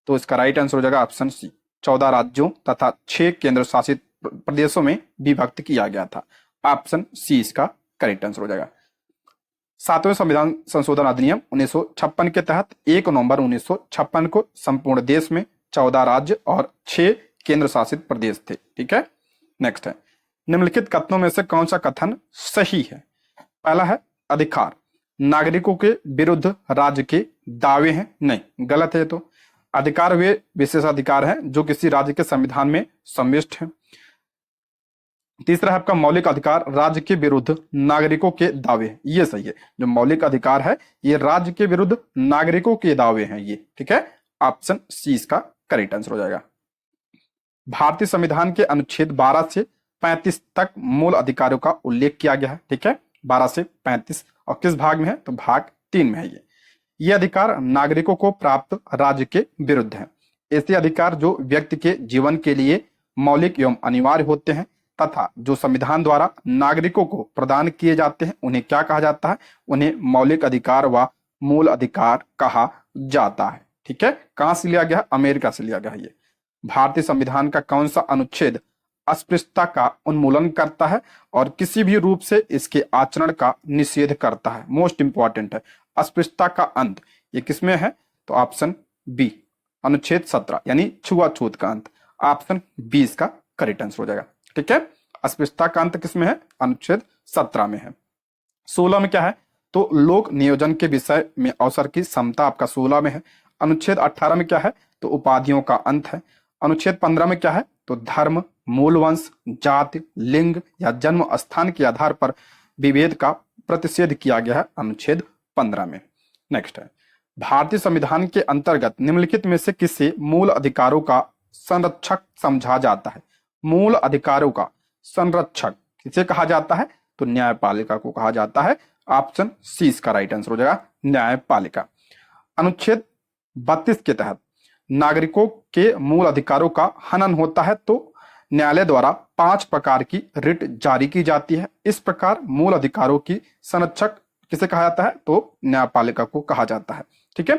तो इसका राइट आंसर हो जाएगा ऑप्शन सी, 14 राज्यों तथा 6 केंद्र शासित प्रदेशों में विभक्त किया गया था। ऑप्शन सी इसका करेक्ट आंसर हो जाएगा। 7वें संविधान संशोधन अधिनियम 1956 के तहत 1 नवंबर 1956 को संपूर्ण देश में 14 राज्य और 6 केंद्र शासित प्रदेश थे। ठीक है, नेक्स्ट है निम्नलिखित कथनों में से कौन सा कथन सही है? पहला है अधिकार नागरिकों के विरुद्ध राज्य के दावे हैं। नहीं, गलत है। तो अधिकार वे विशेषाधिकार हैं जो किसी राज्य के संविधान में सम्मिलित हैं। तीसरा है आपका मौलिक अधिकार राज्य के विरुद्ध नागरिकों के दावे, ये सही है। जो मौलिक अधिकार है ये राज्य के विरुद्ध नागरिकों के दावे हैं ये। ठीक है, ऑप्शन सी इसका करेक्ट आंसर हो जाएगा। भारतीय संविधान के अनुच्छेद 12 से 35 तक मूल अधिकारों का उल्लेख किया गया है। ठीक है, 12 से 35 और किस भाग में है? तो भाग 3 में है ये अधिकार नागरिकों को प्राप्त राज्य के विरुद्ध है। ऐसे अधिकार जो व्यक्ति के जीवन के लिए मौलिक एवं अनिवार्य होते हैं तथा जो संविधान द्वारा नागरिकों को प्रदान किए जाते हैं उन्हें क्या कहा जाता है? उन्हें मौलिक अधिकार व मूल अधिकार कहा जाता है। ठीक है, कहां से लिया गया? अमेरिका से लिया गया है ये। भारतीय संविधान का कौन सा अनुच्छेद अस्पृश्यता का उन्मूलन करता है और किसी भी रूप से इसके आचरण का निषेध करता है? मोस्ट इंपॉर्टेंट है, अस्पृश्यता का अंत ये किसमें है? तो ऑप्शन बी, अनुच्छेद 17 यानी छुआछूत का अंत। ऑप्शन 20 का करेक्ट आंसर हो जाएगा। ठीक है, अस्पृश्यता का अंत किसमें है? अनुच्छेद 17 में है। 16 में क्या है? तो लोक नियोजन के विषय में अवसर की समता आपका 16 में है। अनुच्छेद 18 में क्या है? तो उपाधियों का अंत है। अनुच्छेद 15 में क्या है? तो धर्म, मूल वंश, जाति, लिंग या जन्म स्थान के आधार पर विभेद का प्रतिषेध किया गया है अनुच्छेद 15 में। नेक्स्ट है भारतीय संविधान के अंतर्गत निम्नलिखित में से किसे मूल अधिकारों का संरक्षक समझा जाता है? मूल अधिकारों का संरक्षक किसे कहा जाता है? तो न्यायपालिका को कहा जाता है। ऑप्शन सी इसका राइट आंसर हो जाएगा, न्यायपालिका। अनुच्छेद 32 के तहत नागरिकों के मूल अधिकारों का हनन होता है तो न्यायालय द्वारा 5 प्रकार की रिट जारी की जाती है। इस प्रकार मूल अधिकारों की संरक्षक किसे कहा जाता है? तो न्यायपालिका को कहा जाता है। ठीक है,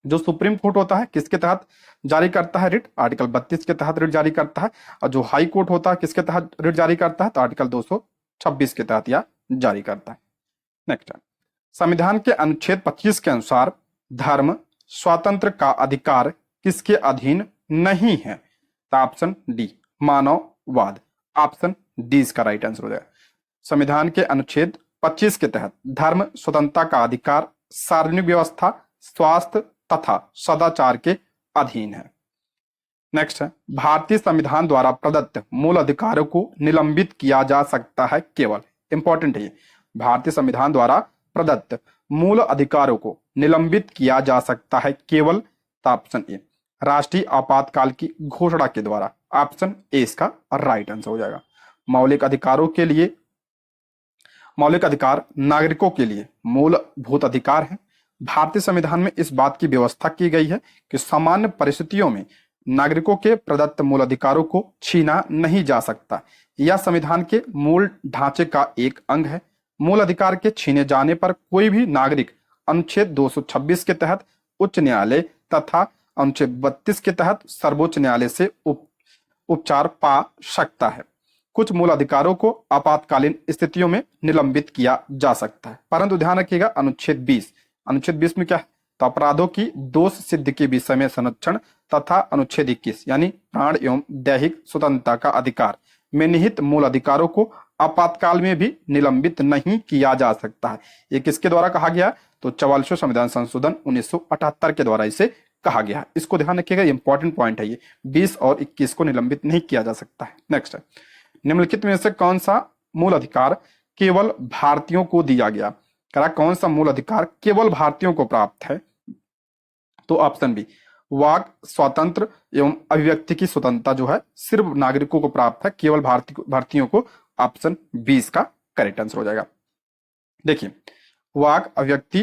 जो सुप्रीम कोर्ट होता है किसके तहत जारी करता है रिट? आर्टिकल 32 के तहत रिट जारी करता है। और जो हाई कोर्ट होता है किसके तहत रिट जारी करता है? तो आर्टिकल 226 के तहत या जारी करता है। नेक्स्ट है संविधान के अनुच्छेद 25 के अनुसार धर्म स्वातंत्र का अधिकार किसके अधीन नहीं है? तो ऑप्शन डी, मानववाद। ऑप्शन डी इसका राइट आंसर हो जाएगा। संविधान के अनुच्छेद 25 के तहत धर्म स्वतंत्रता का अधिकार सार्वजनिक व्यवस्था, स्वास्थ्य तथा सदाचार के अधीन है। नेक्स्ट है भारतीय संविधान द्वारा प्रदत्त मूल अधिकारों को निलंबित किया जा सकता है केवल, इंपॉर्टेंट है ये, भारतीय संविधान द्वारा प्रदत्त मूल अधिकारों को निलंबित किया जा सकता है केवल, तो ऑप्शन ए, राष्ट्रीय आपातकाल की घोषणा के द्वारा। ऑप्शन ए इसका राइट आंसर हो जाएगा। मौलिक अधिकार नागरिकों के लिए मूलभूत अधिकार है। भारतीय संविधान में इस बात की व्यवस्था की गई है कि सामान्य परिस्थितियों में नागरिकों के प्रदत्त मूल अधिकारों को छीना नहीं जा सकता। यह संविधान के मूल ढांचे का एक अंग है। मूल अधिकार के छीने जाने पर कोई भी नागरिक अनुच्छेद 226 के तहत उच्च न्यायालय तथा अनुच्छेद 32 के तहत सर्वोच्च न्यायालय से उपचार पा सकता है। कुछ मूल अधिकारों को आपातकालीन स्थितियों में निलंबित किया जा सकता है। परंतु ध्यान रखिएगा अनुच्छेद 20 में क्या है, तो अपराधों की दोष सिद्ध के विषय में संरक्षण तथा अनुच्छेद 21 यानी प्राण एवं दैहिक स्वतंत्रता का अधिकार में निहित मूल अधिकारों को आपातकाल में भी निलंबित नहीं किया जा सकता है। ये किसके द्वारा कहा गया, तो 44वें संविधान संशोधन 1978 के द्वारा इसे कहा गया है। इसको ध्यान रखिएगा, इंपॉर्टेंट पॉइंट है ये। 20 और 21 को निलंबित नहीं किया जा सकता है। नेक्स्ट है, निम्नलिखित में से कौन सा मूल अधिकार केवल भारतीयों को दिया गया, कह रहा कौन सा मूल अधिकार केवल भारतीयों को प्राप्त है, तो ऑप्शन बी वाक स्वतंत्र एवं अभिव्यक्ति की स्वतंत्रता जो है सिर्फ नागरिकों को प्राप्त है, केवल भारतीयों को। ऑप्शन 20 का करेक्ट आंसर हो जाएगा। देखिए, वाक अभिव्यक्ति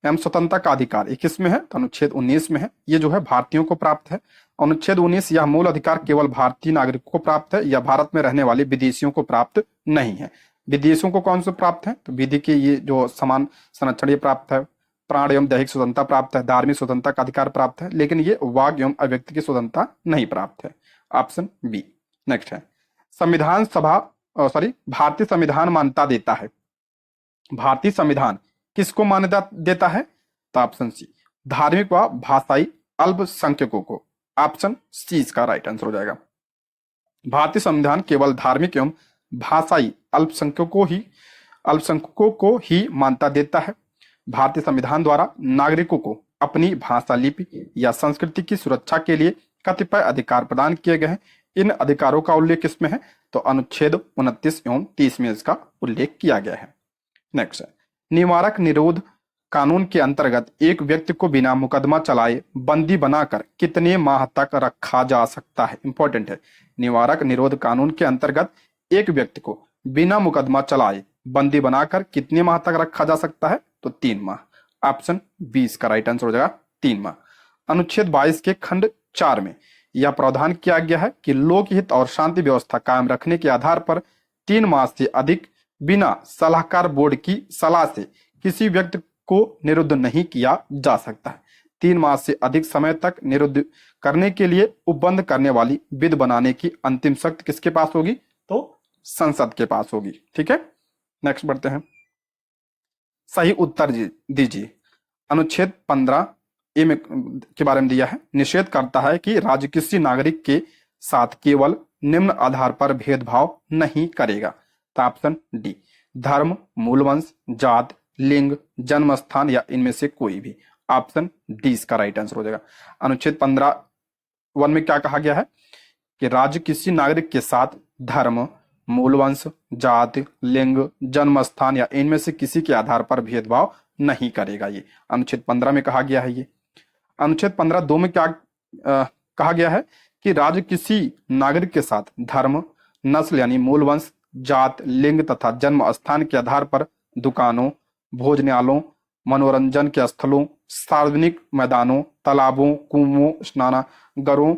एवं स्वतंत्रता का अधिकार ये किस में है, तो अनुच्छेद 19 में है। ये जो है भारतीयों को प्राप्त है। अनुच्छेद 19 यह मूल अधिकार केवल भारतीय नागरिकों को प्राप्त है, या भारत में रहने वाले विदेशियों को प्राप्त नहीं है। विदेशियों को कौन से प्राप्त है, तो विधि के ये जो समान संरक्षण ये प्राप्त है, प्राण एवं दैहिक स्वतंत्रता प्राप्त है, धार्मिक स्वतंत्रता का अधिकार प्राप्त है, लेकिन ये वाक एवं अभिव्यक्ति की स्वतंत्रता नहीं प्राप्त है। Option B. नेक्स्ट है, संविधान सभा भारतीय संविधान मान्यता देता है। भारतीय संविधान किसको मान्यता देता है, तो ऑप्शन सी धार्मिक व भाषाई अल्पसंख्यकों को। ऑप्शन सी इसका राइट आंसर हो जाएगा। भारतीय संविधान केवल धार्मिक एवं भाषाई अल्पसंख्यकों को ही मान्यता देता है। भारतीय संविधान द्वारा नागरिकों को अपनी भाषा, लिपि या संस्कृति की सुरक्षा के लिए कतिपय अधिकार प्रदान किए गए हैं। इन अधिकारों का उल्लेख किसमें है, तो अनुच्छेद 29 एवं 30 में इसका उल्लेख किया गया है। नेक्स्ट है, निवारक निरोध कानून के अंतर्गत एक व्यक्ति को बिना मुकदमा चलाए बंदी बनाकर कितने माह तक रखा जा सकता है। इंपॉर्टेंट है, निवारक निरोध कानून के अंतर्गत एक व्यक्ति को बिना मुकदमा चलाए बंदी बनाकर कितने माह तक रखा जा सकता है, तो 3 माह। ऑप्शन 20 का राइट आंसर हो जाएगा 3 माह। अनुच्छेद 22 के खंड 4 में यह प्रावधान किया गया है कि लोकहित और शांति व्यवस्था कायम रखने के आधार पर 3 माह से अधिक बिना सलाहकार बोर्ड की सलाह से किसी व्यक्ति को निरुद्ध नहीं किया जा सकता है। 3 माह से अधिक समय तक निरुद्ध करने के लिए उपबंध करने वाली विधि बनाने की अंतिम शक्ति किसके पास होगी, तो संसद के पास होगी। ठीक है, नेक्स्ट बढ़ते हैं। सही उत्तर दीजिए। अनुच्छेद 15 ए में के बारे में दिया है, निषेध करता है कि राज्य किसी नागरिक के साथ केवल निम्न आधार पर भेदभाव नहीं करेगा। तो ऑप्शन डी धर्म, मूलवंश, जात, लिंग, जन्म स्थान या इनमें से कोई भी। ऑप्शन डी इसका राइट आंसर हो जाएगा। अनुच्छेद 15(1) में क्या कहा गया है कि राज्य किसी नागरिक के साथ धर्म, मूलवंश, जात, लिंग, जन्म स्थान या इनमें से किसी के आधार पर भेदभाव नहीं करेगा। ये अनुच्छेद 15 में कहा गया है। ये अनुच्छेद 15(2) में क्या कहा गया है कि राज्य किसी नागरिक के साथ धर्म, नस्ल यानी मूलवंश, जात, लिंग तथा जन्म स्थान के आधार पर दुकानों, भोजनालयों, मनोरंजन के स्थलों, सार्वजनिक मैदानों, तालाबों, कुओं, स्नानागारों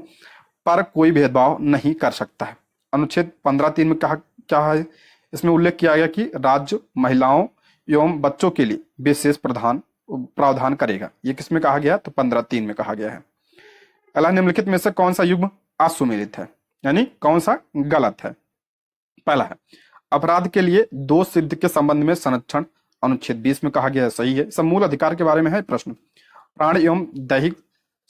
पर कोई भेदभाव नहीं कर सकता है। अनुच्छेद 15(3) में क्या है, इसमें उल्लेख किया गया कि राज्य महिलाओं एवं बच्चों के लिए विशेष प्रावधान करेगा। ये किसमें कहा गया, तो 15(3) में कहा गया है। अगला, निम्नलिखित में से कौन सा युग्म असुमेलित है, यानी कौन सा गलत है। पहला है, अपराध के लिए दोष सिद्ध के संबंध में संरक्षण, अनुच्छेद 20 में कहा गया है, सही है। सब मूल अधिकार के बारे में है प्रश्न। प्राण एवं दैहिक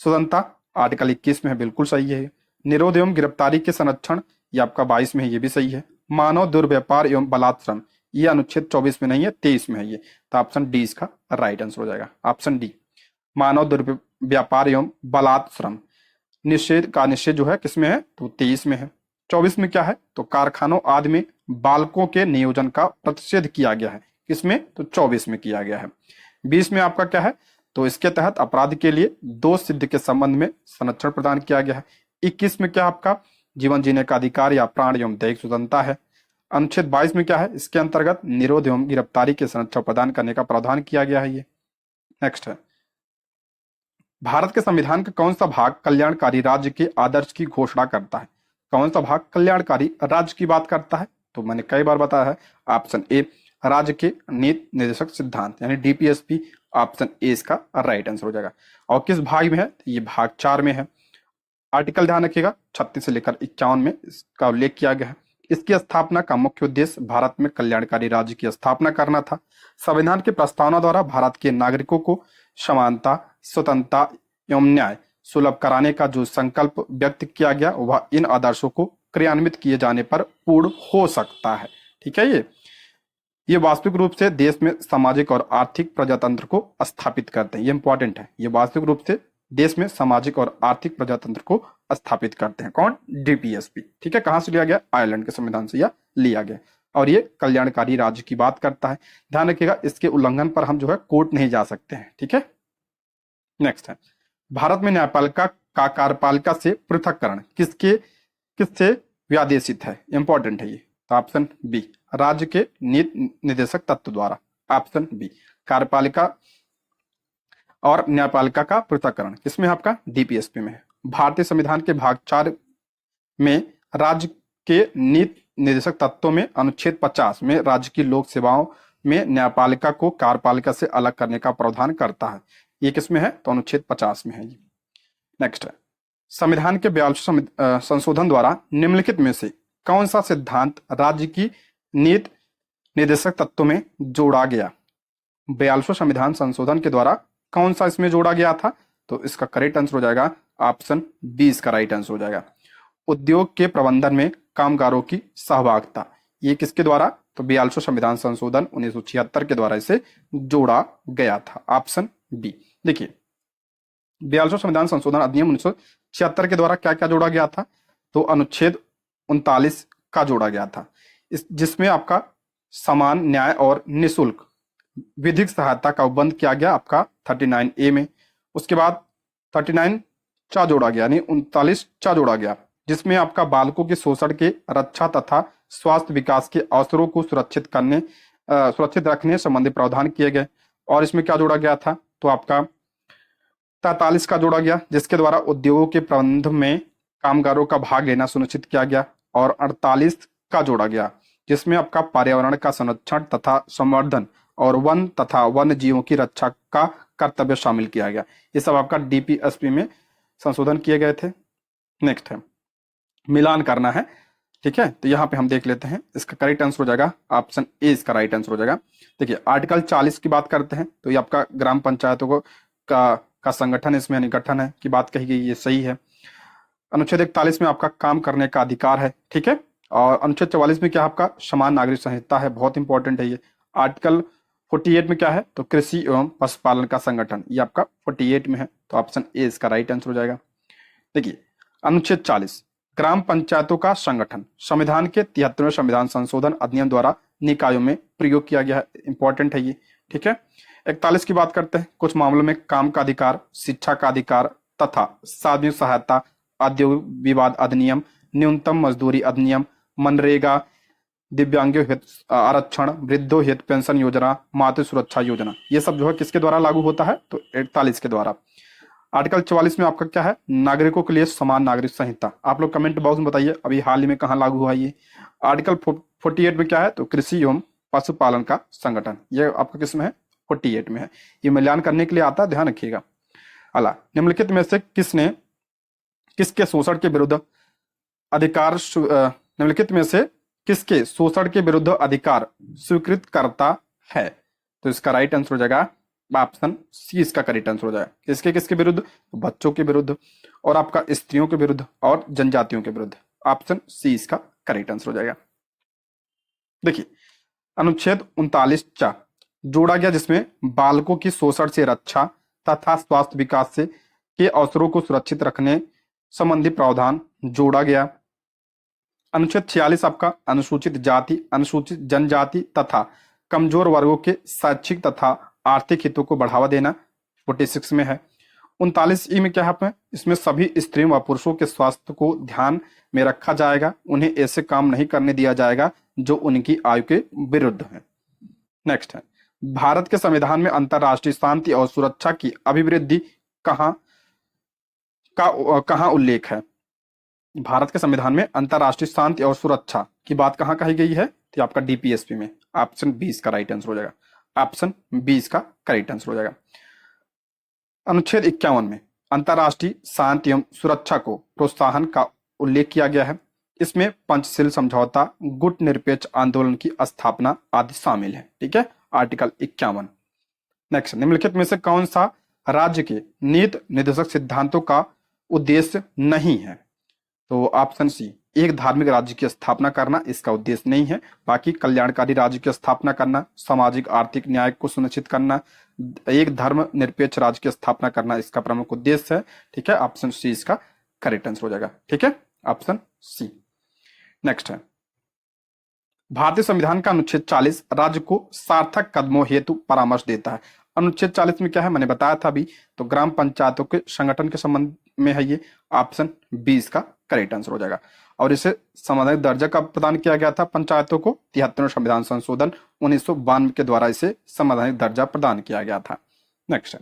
स्वतंत्रता आर्टिकल 21 में है, बिल्कुल सही है। निरोध एवं गिरफ्तारी के संरक्षण ये आपका 22 में है, ये भी सही है। मानव दुर्व्यापार एवं बलात्श्रम ये अनुच्छेद 24 में नहीं है, 23 में है ये। तो ऑप्शन डी इसका राइट आंसर हो जाएगा। ऑप्शन डी मानव दुर्व्यापार एवं बलात्श्रम निषेध जो है किसमें है, तो 23 में है। 24 में क्या है, तो कारखानों आदि में बालकों के नियोजन का प्रतिषेध किया गया है, किसमें, तो 24 में किया गया है। 20 में आपका क्या है, तो इसके तहत अपराध के लिए दोष सिद्ध के संबंध में संरक्षण प्रदान किया गया है। 21 में क्या आपका जीवन जीने का अधिकार या प्राण एवं दैहिक स्वतंत्रता है। अनुच्छेद 22 में क्या है, इसके अंतर्गत निरोध एवं गिरफ्तारी के संरक्षण प्रदान करने का प्रावधान किया गया है। ये नेक्स्ट है, भारत के संविधान का कौन सा भाग कल्याणकारी राज्य के आदर्श की घोषणा करता है। कौन सा भाग कल्याणकारी राज्य की बात करता है, तो मैंने कई बार बताया है। ऑप्शन ए राज्य के नीति निर्देशक सिद्धांत यानी डीपीएसपी। ऑप्शन ए इसका राइट आंसर हो जाएगा। और किस भाग में है, ये भाग 4 में है। आर्टिकल ध्यान रखिएगा 36 से लेकर 51 में इसका उल्लेख किया गया है। इसकी स्थापना का मुख्य उद्देश्य भारत में कल्याणकारी राज्य की स्थापना करना था। संविधान की प्रस्तावना द्वारा भारत के नागरिकों को समानता, स्वतंत्रता एवं न्याय सुलभ कराने का जो संकल्प व्यक्त किया गया वह इन आदर्शों को क्रियान्वित किए जाने पर पूर्ण हो सकता है। ठीक है, ये वास्तविक रूप से देश में सामाजिक और आर्थिक प्रजातंत्र को स्थापित करते हैं। ये इंपॉर्टेंट है, ये वास्तविक रूप से देश में सामाजिक और आर्थिक प्रजातंत्र को स्थापित करते हैं। कौन? डीपीएसपी। ठीक है, कहां से लिया गया? आयरलैंड के संविधान से यह लिया गया और ये कल्याणकारी राज्य की बात करता है। ध्यान रखिएगा, इसके उल्लंघन पर हम जो है कोर्ट नहीं जा सकते हैं। ठीक है, नेक्स्ट है, भारत में न्यायपालिका का कार्यपालिका से पृथककरण किससे व्यादेशित है? इंपॉर्टेंट है ये, तो ऑप्शन बी, राज्य के नीति निदेशक तत्व द्वारा। ऑप्शन बी, कार्यपालिका और न्यायपालिका का पृथककरण किसमें? आपका डीपीएसपी में है। भारतीय संविधान के भाग 4 में राज्य के नीति निदेशक तत्वों में अनुच्छेद 50 में राज्य की लोक सेवाओं में न्यायपालिका को कार्यपालिका से अलग करने का प्रावधान करता है। ये किसमें है? तो अनुच्छेद 50 में है। नेक्स्ट है, संविधान के 42वें संशोधन द्वारा निम्नलिखित में से कौन सा सिद्धांत राज्य की नीति निदेशक तत्वों में जोड़ा गया? 42वें संविधान संशोधन के द्वारा कौन सा इसमें जोड़ा गया था? तो इसका करेक्ट आंसर हो जाएगा ऑप्शन 20 का राइट आंसर हो जाएगा। उद्योग के प्रबंधन में कामगारों की सहभागिता, ये किसके द्वारा? तो 42वें संविधान संशोधन 1976 के द्वारा इसे जोड़ा गया था। Option B. देखिए, 42वें संविधान संशोधन अधिनियम 1976 के द्वारा क्या क्या जोड़ा गया था? तो अनुच्छेद 39 का जोड़ा गया था, जिसमें आपका समान न्याय और निःशुल्क विधिक सहायता का उपबंध किया गया आपका 39A में। उसके बाद 39 चा जोड़ा गया, यानी 39 चा जोड़ा गया, जिसमें आपका बालकों के शोषण के रक्षा तथा स्वास्थ्य विकास के अवसरों को सुरक्षित रखने संबंधी प्रावधान किए गए। और इसमें क्या जोड़ा गया था? तो आपका 43 का जोड़ा गया, जिसके द्वारा उद्योगों के प्रबंध में कामगारों का भाग लेना सुनिश्चित किया गया। और 48 का जोड़ा गया, जिसमें आपका पर्यावरण का संरक्षण तथा संवर्धन और वन तथा वन्य जीवों की रक्षा का कर्तव्य शामिल किया गया। ये सब आपका डीपीएसपी में संशोधन किए गए थे। नेक्स्ट है, मिलान करना है। ठीक है, तो यहाँ पे हम देख लेते हैं, इसका करेक्ट आंसर हो जाएगा ऑप्शन ए, इसका राइट आंसर हो जाएगा। देखिए, आर्टिकल 40 की बात करते हैं, तो ये आपका ग्राम पंचायतों को का संगठन इसमें यानी गठन है की बात कही गई, ये सही है। अनुच्छेद 41 में आपका काम करने का अधिकार है। ठीक है, और अनुच्छेद 44 में क्या आपका समान नागरिक संहिता है, बहुत इंपॉर्टेंट है ये। आर्टिकल 48 में क्या है? तो कृषि एवं पशुपालन का संगठन, ये आपका 48 में है, तो ऑप्शन ए इसका राइट आंसर हो जाएगा। देखिए, अनुच्छेद 40 ग्राम पंचायतों का संगठन संविधान के 73वें संविधान संशोधन अधिनियम द्वारा निकायों में प्रयोग किया गया है, इंपॉर्टेंट है ये। ठीक है, 41 की बात करते हैं, कुछ मामलों में काम का अधिकार, शिक्षा का अधिकार तथा सार्वजनिक सहायता, औद्योगिक विवाद अधिनियम, न्यूनतम मजदूरी अधिनियम, मनरेगा, दिव्यांगों हित आरक्षण, वृद्धों हित पेंशन योजना, मातृ सुरक्षा योजना, ये सब जो है किसके द्वारा लागू होता है? तो 41 के द्वारा। आर्टिकल 44 में आपका क्या है? नागरिकों के लिए समान नागरिक संहिता। आप लोग कमेंट बॉक्स में बताइए अभी हाल ही में कहाँ लागू हुआ ये। आर्टिकल 48 में क्या है? तो कृषि एवं पशुपालन का संगठन, ये आपका किसमें है? 48 में है। ये मूल्यांकन करने के लिए आता है, ध्यान रखिएगा। अला, निम्नलिखित में से किसके शोषण के विरुद्ध अधिकार निम्नलिखित में से किसके शोषण के विरुद्ध अधिकार स्वीकृत करता है? तो इसका राइट आंसर हो जाएगा ऑप्शन सी, इसका करेक्ट आंसर हो जाएगा। किसके विरुद्ध? बच्चों के विरुद्ध, और आपका स्त्रियों के विरुद्ध, और जनजातियों के विरुद्ध। ऑप्शन सी इसका करेक्ट आंसर हो जाएगा। देखिए, अनुच्छेद 39 चा जोड़ा गया, जिसमें बालकों की शोषण से रक्षा तथा स्वास्थ्य विकास से के अवसरों को सुरक्षित रखने संबंधी प्रावधान जोड़ा गया। अनुच्छेद 46 आपका अनुसूचित जाति, अनुसूचित जनजाति तथा कमजोर वर्गों के शैक्षिक तथा आर्थिक हितों को बढ़ावा देना 46 में है। 39 में क्या है? इसमें सभी स्त्रियों व पुरुषों के स्वास्थ्य को ध्यान में रखा जाएगा, उन्हें ऐसे काम नहीं करने दिया जाएगा जो उनकी आयु के विरुद्ध है। नेक्स्ट है, भारत के संविधान में अंतरराष्ट्रीय शांति और सुरक्षा की अभिवृद्धि कहाँ उल्लेख है? भारत के संविधान में अंतरराष्ट्रीय शांति और सुरक्षा की बात कहाँ कही गई है? तो आपका डीपीएसपी में। ऑप्शन 20 का राइट आंसर हो जाएगा। ऑप्शन 20 का करेक्ट आंसर हो जाएगा। अनुच्छेद 51 में अंतरराष्ट्रीय शांति एवं सुरक्षा को प्रोत्साहन का उल्लेख किया गया है। इसमें पंचशील समझौता, गुट निरपेक्ष आंदोलन की स्थापना आदि शामिल है। ठीक है, आर्टिकल 51। नेक्स्ट, निम्नलिखित में से कौन सा राज्य के नीति निर्देशक सिद्धांतों का उद्देश्य नहीं है? तो ऑप्शन सी, एक धार्मिक राज्य की स्थापना करना इसका उद्देश्य नहीं है। बाकी कल्याणकारी राज्य की स्थापना करना, सामाजिक आर्थिक न्याय को सुनिश्चित करना, एक धर्म निरपेक्ष राज्य की स्थापना करना इसका प्रमुख उद्देश्य है। ठीक है, ऑप्शन सी इसका करेक्ट आंसर हो जाएगा। ठीक है, ऑप्शन सी। नेक्स्ट है, भारतीय संविधान का अनुच्छेद 40 राज्य को सार्थक कदमों हेतु परामर्श देता है। अनुच्छेद 40 में क्या है, मैंने बताया था अभी, तो ग्राम पंचायतों के संगठन के संबंध में है ये। ऑप्शन बी इसका करेक्ट आंसर हो जाएगा। और इसे संवैधानिक दर्जा कब प्रदान किया गया था पंचायतों को? 73वें संविधान संशोधन 1992 के द्वारा इसे संवैधानिक दर्जा प्रदान किया गया था। नेक्स्ट है,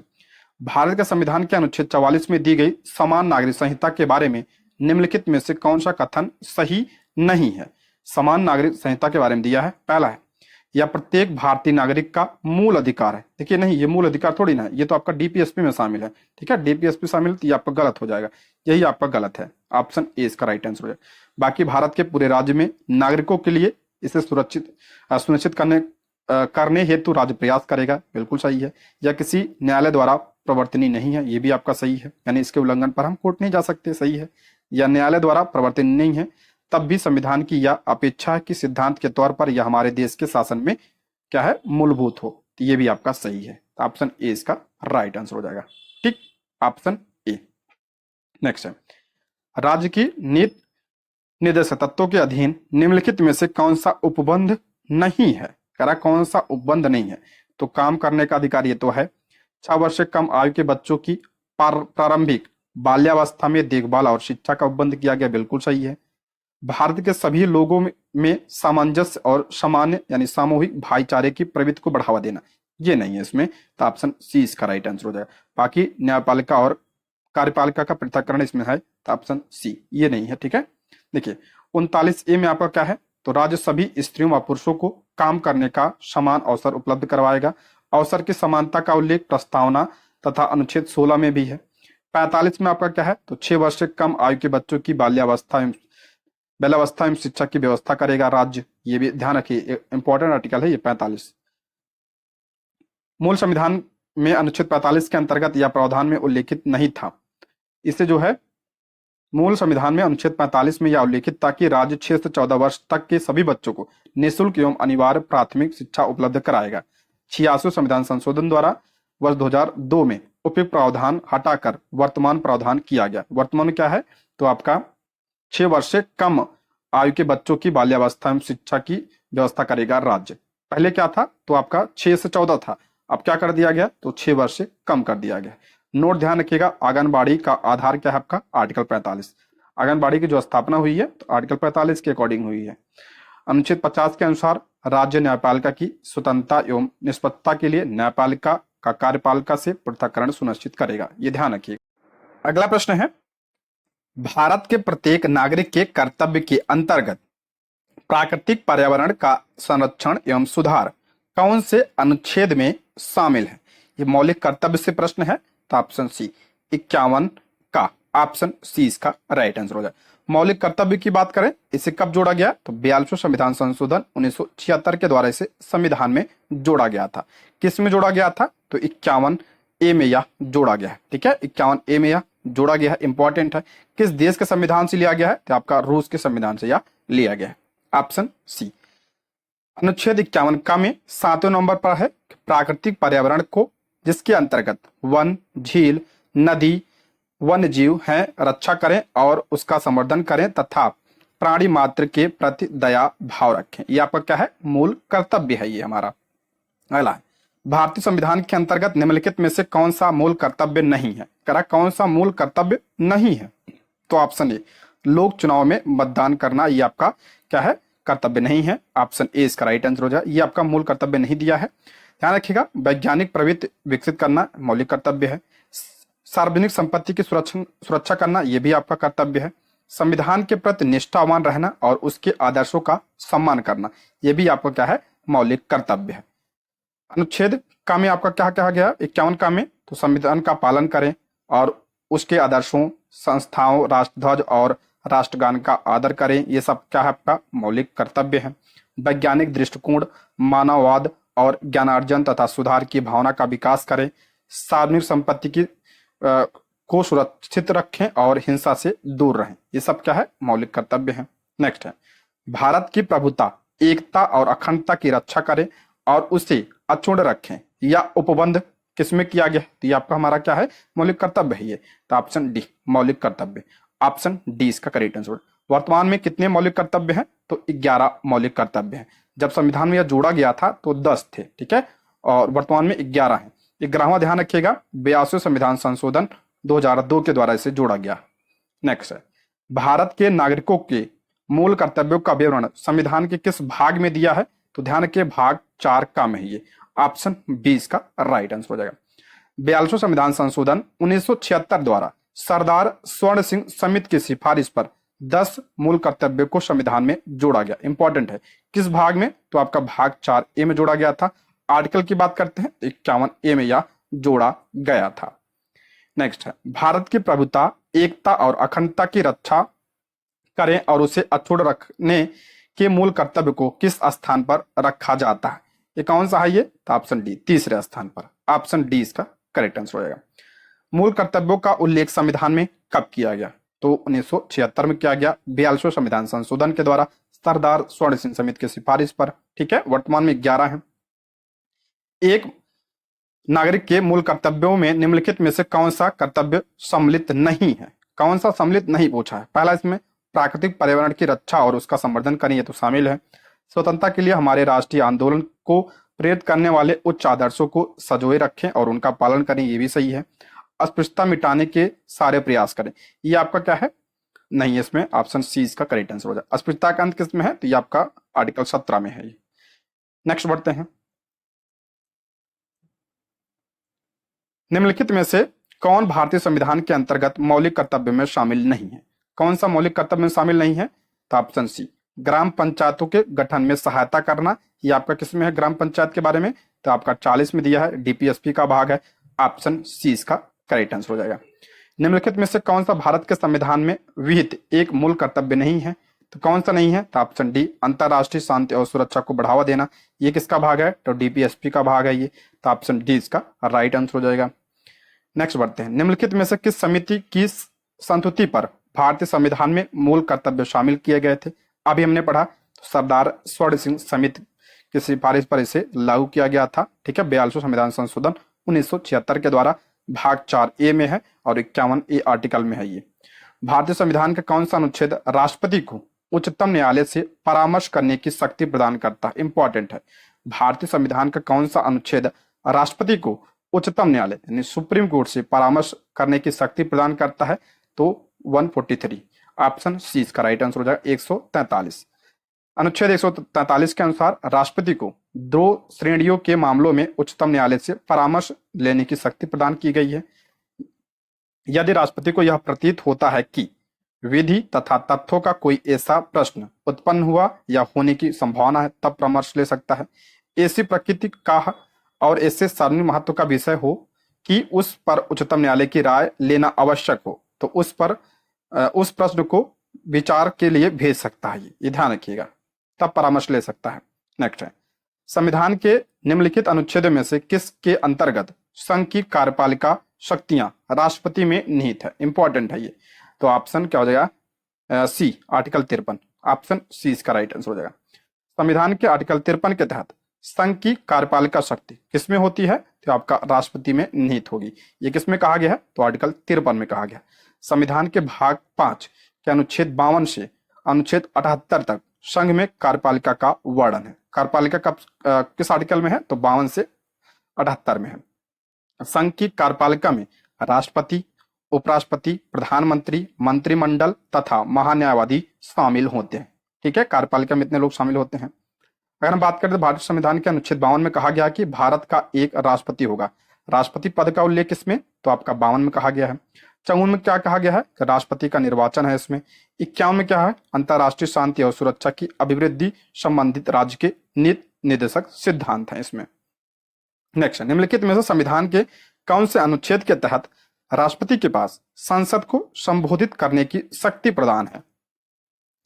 भारत के संविधान के अनुच्छेद 44 में दी गई समान नागरिक संहिता के बारे में निम्नलिखित में से कौन सा कथन सही नहीं है? समान नागरिक संहिता के बारे में दिया है, पहला है, यह प्रत्येक भारतीय नागरिक का मूल अधिकार है। देखिए नहीं, ये मूल अधिकार थोड़ी ना है, ये तो आपका डीपीएसपी में शामिल है। ठीक है, डीपीएसपी शामिल, तो ये आपका गलत हो जाएगा, यही आपका गलत है। ऑप्शन ए इसका राइट आंसर हो जाएगा। बाकी भारत के पूरे राज्य में नागरिकों के लिए इसे सुनिश्चित करने हेतु राज्य प्रयास करेगा, बिल्कुल सही है। यह किसी न्यायालय द्वारा प्रवर्तनीय नहीं है, ये भी आपका सही है, यानी इसके उल्लंघन पर हम कोर्ट नहीं जा सकते, सही है। यह न्यायालय द्वारा प्रवर्तनीय नहीं है, तब भी संविधान की यह अपेक्षा है कि सिद्धांत के तौर पर यह हमारे देश के शासन में क्या है, मूलभूत हो, तो ये भी आपका सही है। तो ऑप्शन ए इसका राइट आंसर हो जाएगा। ठीक, ऑप्शन ए। नेक्स्ट है, राज्य की नीति निर्देशक तत्वों के अधीन निम्नलिखित में से कौन सा उपबंध नहीं है? करा कौन सा उपबंध नहीं है? तो काम करने का अधिकार ये तो है। 6 वर्ष से कम आयु के बच्चों की प्रारंभिक बाल्यावस्था में देखभाल और शिक्षा का उपबंध किया गया, बिल्कुल सही है। भारत के सभी लोगों में सामंजस्य और सामान्य यानी सामूहिक भाईचारे की प्रवृत्ति को बढ़ावा देना, ये नहीं है इसमें, तो ऑप्शन सी इसका राइट आंसर हो जाएगा। बाकी न्यायपालिका और कार्यपालिका का पृथक्करण इसमें है, तो ऑप्शन सी ये नहीं है। ठीक है, देखिए 39A में आपका क्या है, तो राज्य सभी स्त्रियों व पुरुषों को काम करने का समान अवसर उपलब्ध करवाएगा। अवसर की समानता का उल्लेख प्रस्तावना तथा अनुच्छेद 16 में भी है। 45 में आपका क्या है, तो 6 वर्ष से कम आयु के बच्चों की बाल्यावस्था में शिक्षा की व्यवस्था करेगा राज्य, ये भी ध्यान रखिए, इंपॉर्टेंट आर्टिकल है ये 45। मूल संविधान में अनुच्छेद 45 के अंतर्गत यह प्रावधान में उल्लेखित नहीं था। इससे जो है, मूल संविधान में अनुच्छेद 45 में यह उल्लेखित था कि राज्य 6 से 14 वर्ष तक के सभी बच्चों को निःशुल्क एवं अनिवार्य प्राथमिक शिक्षा उपलब्ध कराएगा। 86वें संविधान संशोधन द्वारा वर्ष 2002 में उपयुक्त प्रावधान हटाकर वर्तमान प्रावधान किया गया। वर्तमान क्या है, तो आपका 6 वर्ष से कम आयु के बच्चों की बाल्यावस्था में शिक्षा की व्यवस्था करेगा राज्य। पहले क्या था, तो आपका 6 से 14 था, अब क्या कर दिया गया, तो 6 वर्ष से कम कर दिया गया। नोट ध्यान रखिएगा, आंगनबाड़ी का आधार क्या है आपका, आर्टिकल 45। आंगनबाड़ी की जो स्थापना हुई है, तो आर्टिकल 45 के अकॉर्डिंग हुई है। अनुच्छेद 50 के अनुसार राज्य न्यायपालिका की स्वतंत्रता एवं निष्पक्षता के लिए न्यायपालिका का कार्यपालिका से पृथक्करण सुनिश्चित करेगा, ये ध्यान रखिएगा। अगला प्रश्न है, भारत के प्रत्येक नागरिक के कर्तव्य के अंतर्गत प्राकृतिक पर्यावरण का संरक्षण एवं सुधार कौन से अनुच्छेद में शामिल है? ये मौलिक कर्तव्य से प्रश्न है, तो ऑप्शन सी 51 का, ऑप्शन सी इसका राइट आंसर हो जाए। मौलिक कर्तव्य की बात करें, इसे कब जोड़ा गया, तो 42वें संविधान संशोधन 1976 के द्वारा इसे संविधान में जोड़ा गया था। किस में जोड़ा गया था, तो 51A में यह जोड़ा गया है। ठीक है, 51A में यह जोड़ा गया है, इंपॉर्टेंट है। किस देश के संविधान से लिया गया है, तो आपका रूस के संविधान से यह लिया गया है, ऑप्शन सी। अनुच्छेद 51 का में 7वें नंबर पर है, प्राकृतिक पर्यावरण को जिसके अंतर्गत वन, झील, नदी, वन्य जीव हैं रक्षा करें और उसका संवर्धन करें तथा प्राणी मात्र के प्रति दया भाव रखें, ये आपका क्या है, मूल कर्तव्य है ये हमारा। अगला है, भारतीय संविधान के अंतर्गत निम्नलिखित में से कौन सा मूल कर्तव्य नहीं है? करा कौन सा मूल कर्तव्य नहीं है, तो ऑप्शन ए लोक चुनाव में मतदान करना, ये आपका क्या है, कर्तव्य नहीं है। ऑप्शन ए इसका राइट आंसर हो जाए, ये आपका मूल कर्तव्य नहीं दिया है। ध्यान रखिएगा, वैज्ञानिक प्रवृत्ति विकसित करना मौलिक कर्तव्य है। सार्वजनिक संपत्ति की सुरक्षा करना, यह भी आपका कर्तव्य है। संविधान के प्रति निष्ठावान रहना और उसके आदर्शों का सम्मान करना, यह भी आपका क्या है, मौलिक कर्तव्य है। अनुच्छेद का में आपका क्या कहा गया, 51 का में, तो संविधान का पालन करें और उसके आदर्शों, संस्थाओं, राष्ट्रध्वज और राष्ट्रगान का आदर करें, ये सब क्या है आपका मौलिक कर्तव्य है। वैज्ञानिक दृष्टिकोण, मानववाद और ज्ञानार्जन तथा सुधार की भावना का विकास करें। सार्वजनिक संपत्ति की को सुरक्षित रखें और हिंसा से दूर रहें, ये सब क्या है मौलिक कर्तव्य है। नेक्स्ट है भारत की प्रभुता, एकता और अखंडता की रक्षा करें और उसे अक्षुण्ण रखें या उपबंध किसमें किया गया, तो ये आपका हमारा क्या है मौलिक कर्तव्य है ये, तो ऑप्शन डी मौलिक कर्तव्य, ऑप्शन डी इसका करेक्ट आंसर। वर्तमान में कितने मौलिक कर्तव्य हैं, तो 11 मौलिक कर्तव्य हैं। जब संविधान में यह जोड़ा गया था तो 10 थे, ठीक है, और वर्तमान में 11 हैं। 11वां ध्यान रखिएगा, 82वें संविधान संशोधन 2002 के द्वारा इसे जोड़ा गया। नेक्स्ट है भारत के नागरिकों के मूल कर्तव्यों का विवरण संविधान के किस भाग में दिया है, तो ध्यान के भाग 4 का में है ये, ऑप्शन बी इसका राइट आंसर हो जाएगा। 42वां संविधान संशोधन 1976 द्वारा सरदार स्वर्ण सिंह समिति की सिफारिश पर 10 मूल कर्तव्यों को संविधान में जोड़ा गया। इंपॉर्टेंट है किस भाग में, तो आपका भाग 4A में जोड़ा गया था। आर्टिकल की बात करते हैं तो 51A में यह जोड़ा गया था। नेक्स्ट है भारत की प्रभुता, एकता और अखंडता की रक्षा करें और उसे अक्षुण्ण रखने के मूल कर्तव्य को किस स्थान पर रखा जाता है, ये कौन सा है ये, तो ऑप्शन डी तीसरे स्थान पर, ऑप्शन डी इसका करेक्ट आंसर हो जाएगा। मूल कर्तव्यों का उल्लेख संविधान में कब किया गया, तो 1976 में किया गया 42वें संविधान संशोधन के द्वारा सरदार स्वर्ण सिंह समिति की सिफारिश पर, ठीक है। वर्तमान में 11 है। एक नागरिक के मूल कर्तव्यों में निम्नलिखित में से कौन सा कर्तव्य सम्मिलित नहीं है, कौन सा सम्मिलित नहीं पूछा है। पहला इसमें प्राकृतिक पर्यावरण की रक्षा और उसका संवर्धन करें, ये तो शामिल है। स्वतंत्रता के लिए हमारे राष्ट्रीय आंदोलन को प्रेरित करने वाले उच्च आदर्शों को सजोए रखें और उनका पालन करें, ये भी सही है। अस्पृश्यता मिटाने के सारे प्रयास करें, ये आपका क्या है, नहीं, इसमें ऑप्शन सी इसका करेक्ट आंसर हो जाए। अस्पृश्यता का अंत किस में है, तो ये आपका आर्टिकल 17 में है। नेक्स्ट बढ़ते हैं, निम्नलिखित में से कौन भारतीय संविधान के अंतर्गत मौलिक कर्तव्य में शामिल नहीं है, कौन सा मौलिक कर्तव्य में शामिल नहीं है, तो ऑप्शन सी ग्राम पंचायतों के गठन में सहायता करना, ये आपका किस में है ग्राम पंचायत के बारे में, तो आपका 40 में दिया है, डीपीएसपी का भाग है, ऑप्शन सी इसका करेक्ट आंसर हो जाएगा। निम्नलिखित में से कौन सा भारत के संविधान में विहित एक मूल कर्तव्य नहीं है, तो कौन सा नहीं है, तो ऑप्शन डी अंतरराष्ट्रीय शांति और सुरक्षा को बढ़ावा देना, ये किसका भाग है, तो डीपीएसपी का भाग है ये, तो ऑप्शन डी इसका राइट आंसर हो जाएगा। नेक्स्ट बढ़ते हैं, निम्नलिखित में से किस समिति की संस्तुति पर भारतीय संविधान में मूल कर्तव्य शामिल किए गए थे, अभी हमने पढ़ा, तो सरदार स्वर्ण सिंह समिति की सिफारिश पर इसे लागू किया गया था, ठीक है। 42वां संविधान संशोधन 1976 के द्वारा भाग 4A में है और 51A आर्टिकल में है ये। भारतीय संविधान का कौन सा अनुच्छेद राष्ट्रपति को उच्चतम न्यायालय से परामर्श करने की शक्ति प्रदान करता है, इंपॉर्टेंट है। भारतीय संविधान का कौन सा अनुच्छेद राष्ट्रपति को उच्चतम न्यायालय यानी सुप्रीम कोर्ट से परामर्श करने की शक्ति प्रदान करता है, तो 143, ऑप्शन सी इसका राइट आंसर हो जाएगा। 143 अनुच्छेद 143 के अनुसार राष्ट्रपति को 2 श्रेणियों के मामलों में उच्चतम न्यायालय से परामर्श लेने की शक्ति प्रदान की गई है। यदि राष्ट्रपति को यह प्रतीत होता है कि विधि तथा तथ्यों का कोई ऐसा प्रश्न उत्पन्न हुआ या होने की संभावना है, तब परामर्श ले सकता है। ऐसी प्रकृति का और ऐसे सार्वजनिक महत्व का विषय हो कि उस पर उच्चतम न्यायालय की राय लेना आवश्यक हो, तो उस प्रश्न को विचार के लिए भेज सकता है, ये ध्यान रखिएगा, तब परामर्श ले सकता है। नेक्स्ट है, संविधान के निम्नलिखित अनुच्छेद में से किसके अंतर्गत संघ की कार्यपालिका शक्तियां राष्ट्रपति में निहित है, इंपॉर्टेंट है ये, तो ऑप्शन क्या हो जाएगा, सी आर्टिकल 53, ऑप्शन सी इसका राइट आंसर हो जाएगा। संविधान के आर्टिकल 53 के तहत संघ की कार्यपालिका शक्ति किसमें होती है, तो आपका राष्ट्रपति में निहित होगी। ये किसमें कहा गया है, तो आर्टिकल 53 में कहा गया। संविधान के भाग 5 के अनुच्छेद 52 से अनुच्छेद 78 तक संघ में कार्यपालिका का वर्णन है। कार्यपालिका का किस आर्टिकल में है, तो 52 से 78 में है। संघ की कार्यपालिका में राष्ट्रपति, उपराष्ट्रपति, प्रधानमंत्री, मंत्रिमंडल तथा महान्यायवादी शामिल होते हैं, ठीक है। कार्यपालिका में इतने लोग शामिल होते हैं। अगर हम बात करें तो भारतीय संविधान के अनुच्छेद 52 में कहा गया कि भारत का एक राष्ट्रपति होगा। राष्ट्रपति पद का उल्लेख इसमें तो आपका 52 में कहा गया है। 54 में क्या कहा गया है कि राष्ट्रपति का निर्वाचन है इसमें। 51 में क्या है, अंतरराष्ट्रीय शांति और सुरक्षा की अभिवृद्धि संबंधित राज्य के नीति निर्देशक सिद्धांत हैं इसमें। नेक्स्ट, निम्नलिखित में से संविधान के कौन से अनुच्छेद के तहत राष्ट्रपति के पास संसद को संबोधित करने की शक्ति प्रदान है,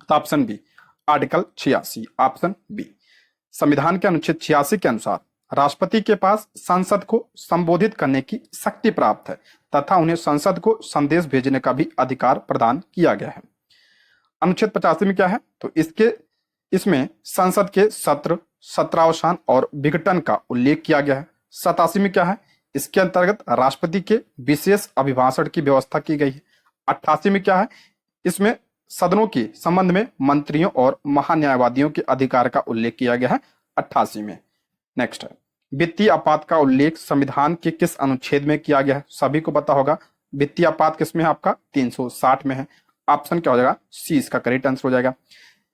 तो option B article 86, option B. संविधान के अनुच्छेद 86 के अनुसार राष्ट्रपति के पास संसद को संबोधित करने की शक्ति प्राप्त है तथा उन्हें संसद को संदेश भेजने का भी अधिकार प्रदान किया गया है। अनुच्छेद 85 में क्या है, तो इसमें संसद के सत्र, सत्रावसान और विघटन का उल्लेख किया गया है। 87 में क्या है, इसके अंतर्गत राष्ट्रपति के विशेष अभिभाषण की व्यवस्था की गई है। 88 में क्या है, इसमें सदनों के संबंध में मंत्रियों और महान्यायवादियों के अधिकार का उल्लेख किया गया है 88 में। नेक्स्ट है, वित्तीय आपात का उल्लेख संविधान के किस अनुच्छेद में किया गया है? सभी को पता होगा वित्तीय आपात किस में है, आपका 360 में है। ऑप्शन क्या हो जाएगा, सी इसका करेक्ट आंसर हो जाएगा।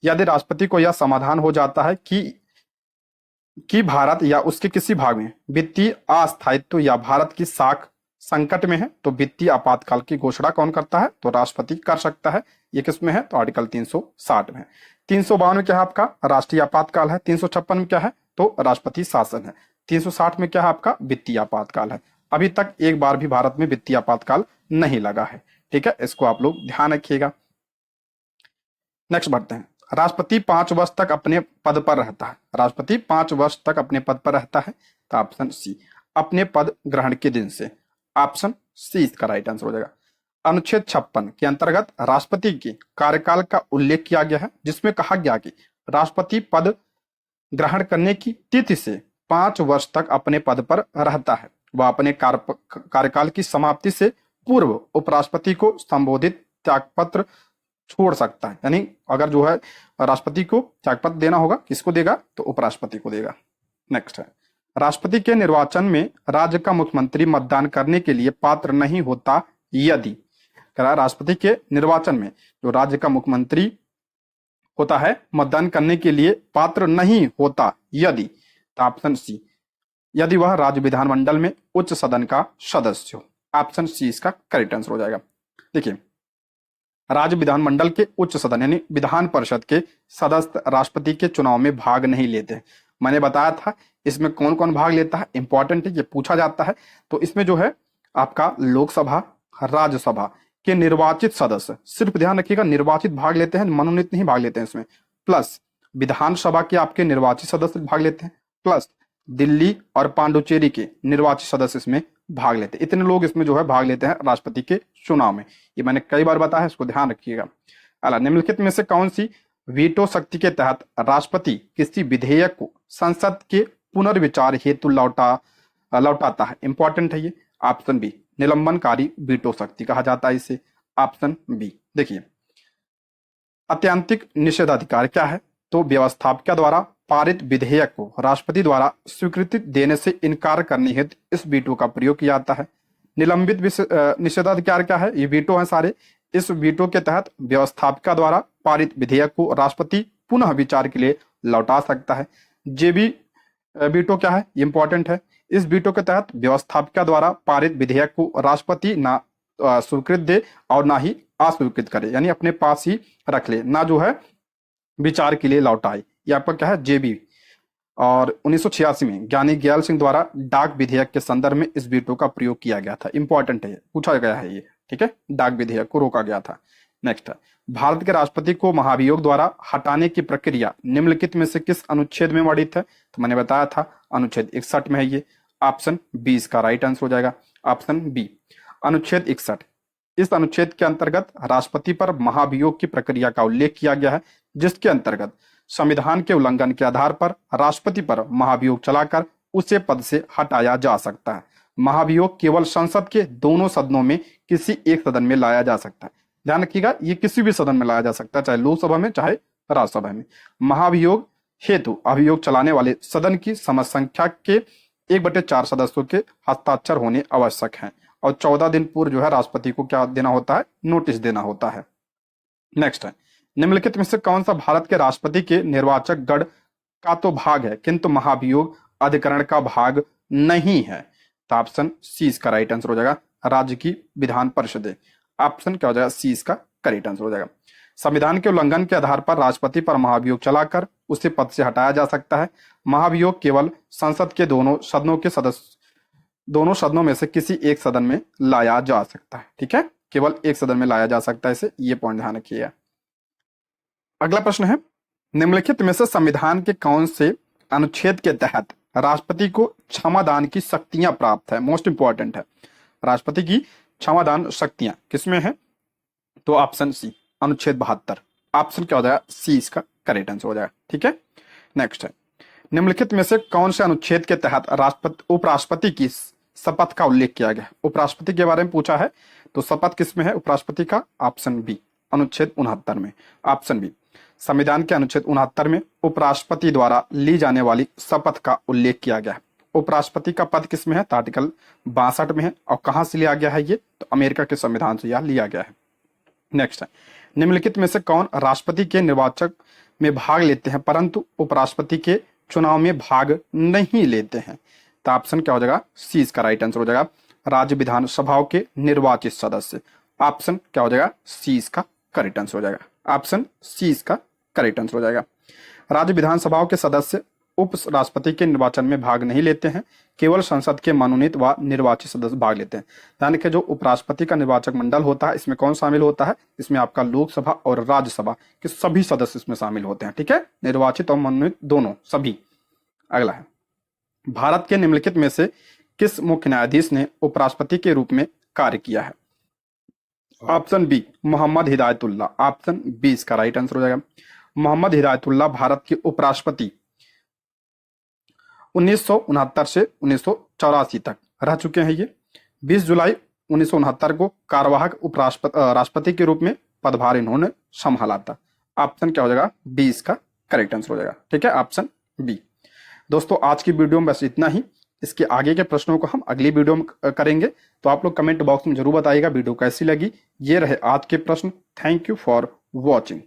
यदि राष्ट्रपति को यह समाधान हो जाता है कि भारत या उसके किसी भाग में वित्तीय अस्थायित्व या भारत की साख संकट में है, तो वित्तीय आपातकाल की घोषणा कौन करता है, तो राष्ट्रपति कर सकता है। ये किस में है, तो आर्टिकल 360 में है। 352 में क्या है आपका, राष्ट्रीय आपातकाल है। 356 में क्या है, तो राष्ट्रपति शासन है। 360 में क्या है आपका, वित्तीय आपातकाल है। अभी तक एक बार भी भारत में वित्तीय आपातकाल नहीं लगा है, ठीक है, इसको आप लोग ध्यान रखिएगा। नेक्स्ट बढ़ते हैं, राष्ट्रपति 5 वर्ष तक अपने पद पर रहता है। राष्ट्रपति 5 वर्ष तक अपने पद पर रहता है, तो ऑप्शन सी अपने पद ग्रहण के दिन से, ऑप्शन सी इसका राइट आंसर हो जाएगा। अनुच्छेद 56 के अंतर्गत राष्ट्रपति के कार्यकाल का उल्लेख किया गया है, जिसमें कहा गया कि राष्ट्रपति पद ग्रहण करने की तिथि से 5 वर्ष तक अपने पद पर रहता है। वह अपने कार्यकाल की समाप्ति से पूर्व उपराष्ट्रपति को संबोधित त्यागपत्र छोड़ सकता है। यानी अगर जो है राष्ट्रपति को त्यागपत्र देना होगा, किसको देगा, तो उपराष्ट्रपति को देगा। नेक्स्ट है, राष्ट्रपति के निर्वाचन में राज्य का मुख्यमंत्री मतदान करने के लिए पात्र नहीं होता यदि, राष्ट्रपति के निर्वाचन में जो राज्य का मुख्यमंत्री होता है मतदान करने के लिए पात्र नहीं होता यदि, तो ऑप्शन सी यदि वह राज्य विधानमंडल में उच्च सदन का सदस्य हो। ऑप्शन सी इसका करेक्ट आंसर हो जाएगा। देखिए, राज्य विधानमंडल के उच्च सदन यानी विधान परिषद के सदस्य राष्ट्रपति के चुनाव में भाग नहीं लेते। मैंने बताया था इसमें कौन कौन भाग लेता है, इंपॉर्टेंट है, ये पूछा जाता है। तो इसमें जो है आपका लोकसभा, राज्यसभा के निर्वाचित सदस्य, सिर्फ ध्यान रखिएगा निर्वाचित भाग लेते हैं, मनोनीत नहीं भाग लेते हैं इसमें, प्लस विधानसभा के आपके निर्वाचित सदस्य भाग लेते हैं, प्लस दिल्ली और पांडुचेरी के निर्वाचित सदस्य इसमें भाग लेते हैं। इतने लोग इसमें जो है भाग लेते हैं राष्ट्रपति के चुनाव में। ये मैंने कई बार बताया है, इसको ध्यान रखिएगा। अला निम्नलिखित में से कौन सी वीटो शक्ति के तहत राष्ट्रपति किसी विधेयक को संसद के पुनर्विचार हेतु लौटाता है? इंपॉर्टेंट है ये। ऑप्शन बी निलंबनकारी वीटो शक्ति कहा जाता है इसे, ऑप्शन बी। देखिए, अत्यंतिक निषेधाधिकार क्या है, तो व्यवस्थापक द्वारा पारित विधेयक को राष्ट्रपति द्वारा स्वीकृति देने से इनकार करने हेतु इस वीटो का प्रयोग किया जाता है। निलंबित निषेधाधिकार क्या है, ये वीटो है सारे। इस वीटो के तहत व्यवस्थापक द्वारा पारित विधेयक को राष्ट्रपति पुनः विचार के लिए लौटा सकता है। जेबी वीटो क्या है, इंपॉर्टेंट है। इस वीटो के तहत व्यवस्थापक द्वारा पारित विधेयक को राष्ट्रपति ना स्वीकृत दे और ना ही अस्वीकृत करे, यानी अपने पास ही रख ले, ना जो है विचार के लिए लौटाए। ये आपका क्या है, जेबी। और 1986 में ज्ञानी ग्याल सिंह द्वारा डाक विधेयक के संदर्भ में इस वीटो का प्रयोग किया गया था। इंपॉर्टेंट है, पूछा गया है ये, ठीक है, डाक विधेयक को रोका गया था। नेक्स्ट है, भारत के राष्ट्रपति को महाभियोग द्वारा हटाने की प्रक्रिया निम्नलिखित में से किस अनुच्छेद में वर्णित है? तो मैंने बताया था अनुच्छेद 61 में है ये। ऑप्शन बी इसका राइट आंसर हो जाएगा, ऑप्शन बी अनुच्छेद 61। इस अनुच्छेद के अंतर्गत राष्ट्रपति पर महाभियोग की प्रक्रिया का उल्लेख किया गया है, जिसके अंतर्गत संविधान के उल्लंघन के आधार पर राष्ट्रपति पर महाभियोग चलाकर उसे पद से हटाया जा सकता है। महाभियोग केवल संसद के दोनों सदनों में किसी एक सदन में लाया जा सकता है। ध्यान रखिएगा, ये किसी भी सदन में लाया जा सकता है, चाहे लोकसभा में चाहे राज्यसभा में। महाभियोग हेतु अभियोग चलाने वाले सदन की समसंख्या के 1/4 सदस्यों के हस्ताक्षर होने आवश्यक हैं और 14 दिन पूर्व जो है राष्ट्रपति को क्या देना होता है, नोटिस देना होता है। नेक्स्ट है, निम्नलिखित में से कौन सा भारत के राष्ट्रपति के निर्वाचक गण का तो भाग है किंतु महाभियोग अधिकरण का भाग नहीं है? तो ऑप्शन सी इसका राइट आंसर हो जाएगा, राज्य की विधान परिषद। ऑप्शन क्या हो जाएगा, सी इसका करेक्ट आंसर हो जाएगा। संविधान के उल्लंघन के आधार पर राष्ट्रपति पर महाभियोग चलाकर उसे पद से हटाया जा सकता है। महाभियोग केवल संसद के दोनों सदनों में से किसी एक सदन में लाया जा सकता है, ठीक है, केवल एक सदन में लाया जा सकता है इसे, ये पॉइंट ध्यान रखिएगा। अगला प्रश्न है, निम्नलिखित में से संविधान के कौन से अनुच्छेद के तहत राष्ट्रपति को क्षमादान की शक्तियां प्राप्त है? मोस्ट इंपॉर्टेंट है, राष्ट्रपति की क्षमादान शक्तियां किसमें है? तो ऑप्शन सी, अनुच्छेद 72। ऑप्शन क्या हो जाएगा? सी इसका करेक्ट आंसर हो जाएगा। ठीक है, नेक्स्ट है, निम्नलिखित में से कौन से अनुच्छेद के तहत राष्ट्रपति उपराष्ट्रपति की शपथ का उल्लेख किया गया? उपराष्ट्रपति के बारे में पूछा है, तो शपथ किस में है उपराष्ट्रपति का? ऑप्शन बी, अनुच्छेद 69 में। ऑप्शन बी, संविधान के अनुच्छेद 69 में उपराष्ट्रपति द्वारा ली जाने वाली शपथ का उल्लेख किया गया है। उपराष्ट्रपति का पद किस में है? तो आर्टिकल 62 में है। और कहां से लिया गया है ये? तो अमेरिका के संविधान से यह लिया गया है। नेक्स्ट है, निम्नलिखित में से कौन राष्ट्रपति के निर्वाचक में भाग लेते हैं परंतु उपराष्ट्रपति के चुनाव में भाग नहीं लेते हैं? तो ऑप्शन क्या हो जाएगा? सी इसका राइट आंसर हो जाएगा, राज्य विधानसभाओं के निर्वाचित सदस्य। ऑप्शन क्या हो जाएगा? सी इसका करेक्ट आंसर हो जाएगा। ऑप्शन सी इसका करेक्ट आंसर हो जाएगा। राज्य विधानसभाओं के सदस्य उप राष्ट्रपति के निर्वाचन में भाग नहीं लेते हैं, केवल संसद के मनोनीत व निर्वाचित सदस्य भाग लेते हैं। ध्यान रखिए, जो उपराष्ट्रपति का निर्वाचक मंडल होता है, इसमें कौन शामिल होता है? इसमें आपका लोकसभा और राज्यसभा के सभी सदस्य इसमें शामिल होते हैं। ठीक है, निर्वाचित और मनोनीत दोनों, सभी। अगला है, भारत के निम्नलिखित में से किस मुख्य न्यायाधीश ने उपराष्ट्रपति के रूप में कार्य किया है? Option B, Mohammad Hidayatullah. Option B इसका राइट आंसर हो जाएगा। मोहम्मद हिदायतुल्ला भारत के उपराष्ट्रपति 1969 से 1984 तक रह चुके हैं। ये 20 जुलाई 1969 को कार्यवाहक राष्ट्रपति के रूप में पदभार इन्होंने संभाला था। ऑप्शन क्या हो जाएगा? बी इसका करेक्ट आंसर हो जाएगा। ठीक है, ऑप्शन बी। दोस्तों, आज की वीडियो में बस इतना ही। इसके आगे के प्रश्नों को हम अगली वीडियो में करेंगे, तो आप लोग कमेंट बॉक्स में जरूर बताइएगा वीडियो कैसी लगी। ये रहे आज के प्रश्न। Thank you for watching.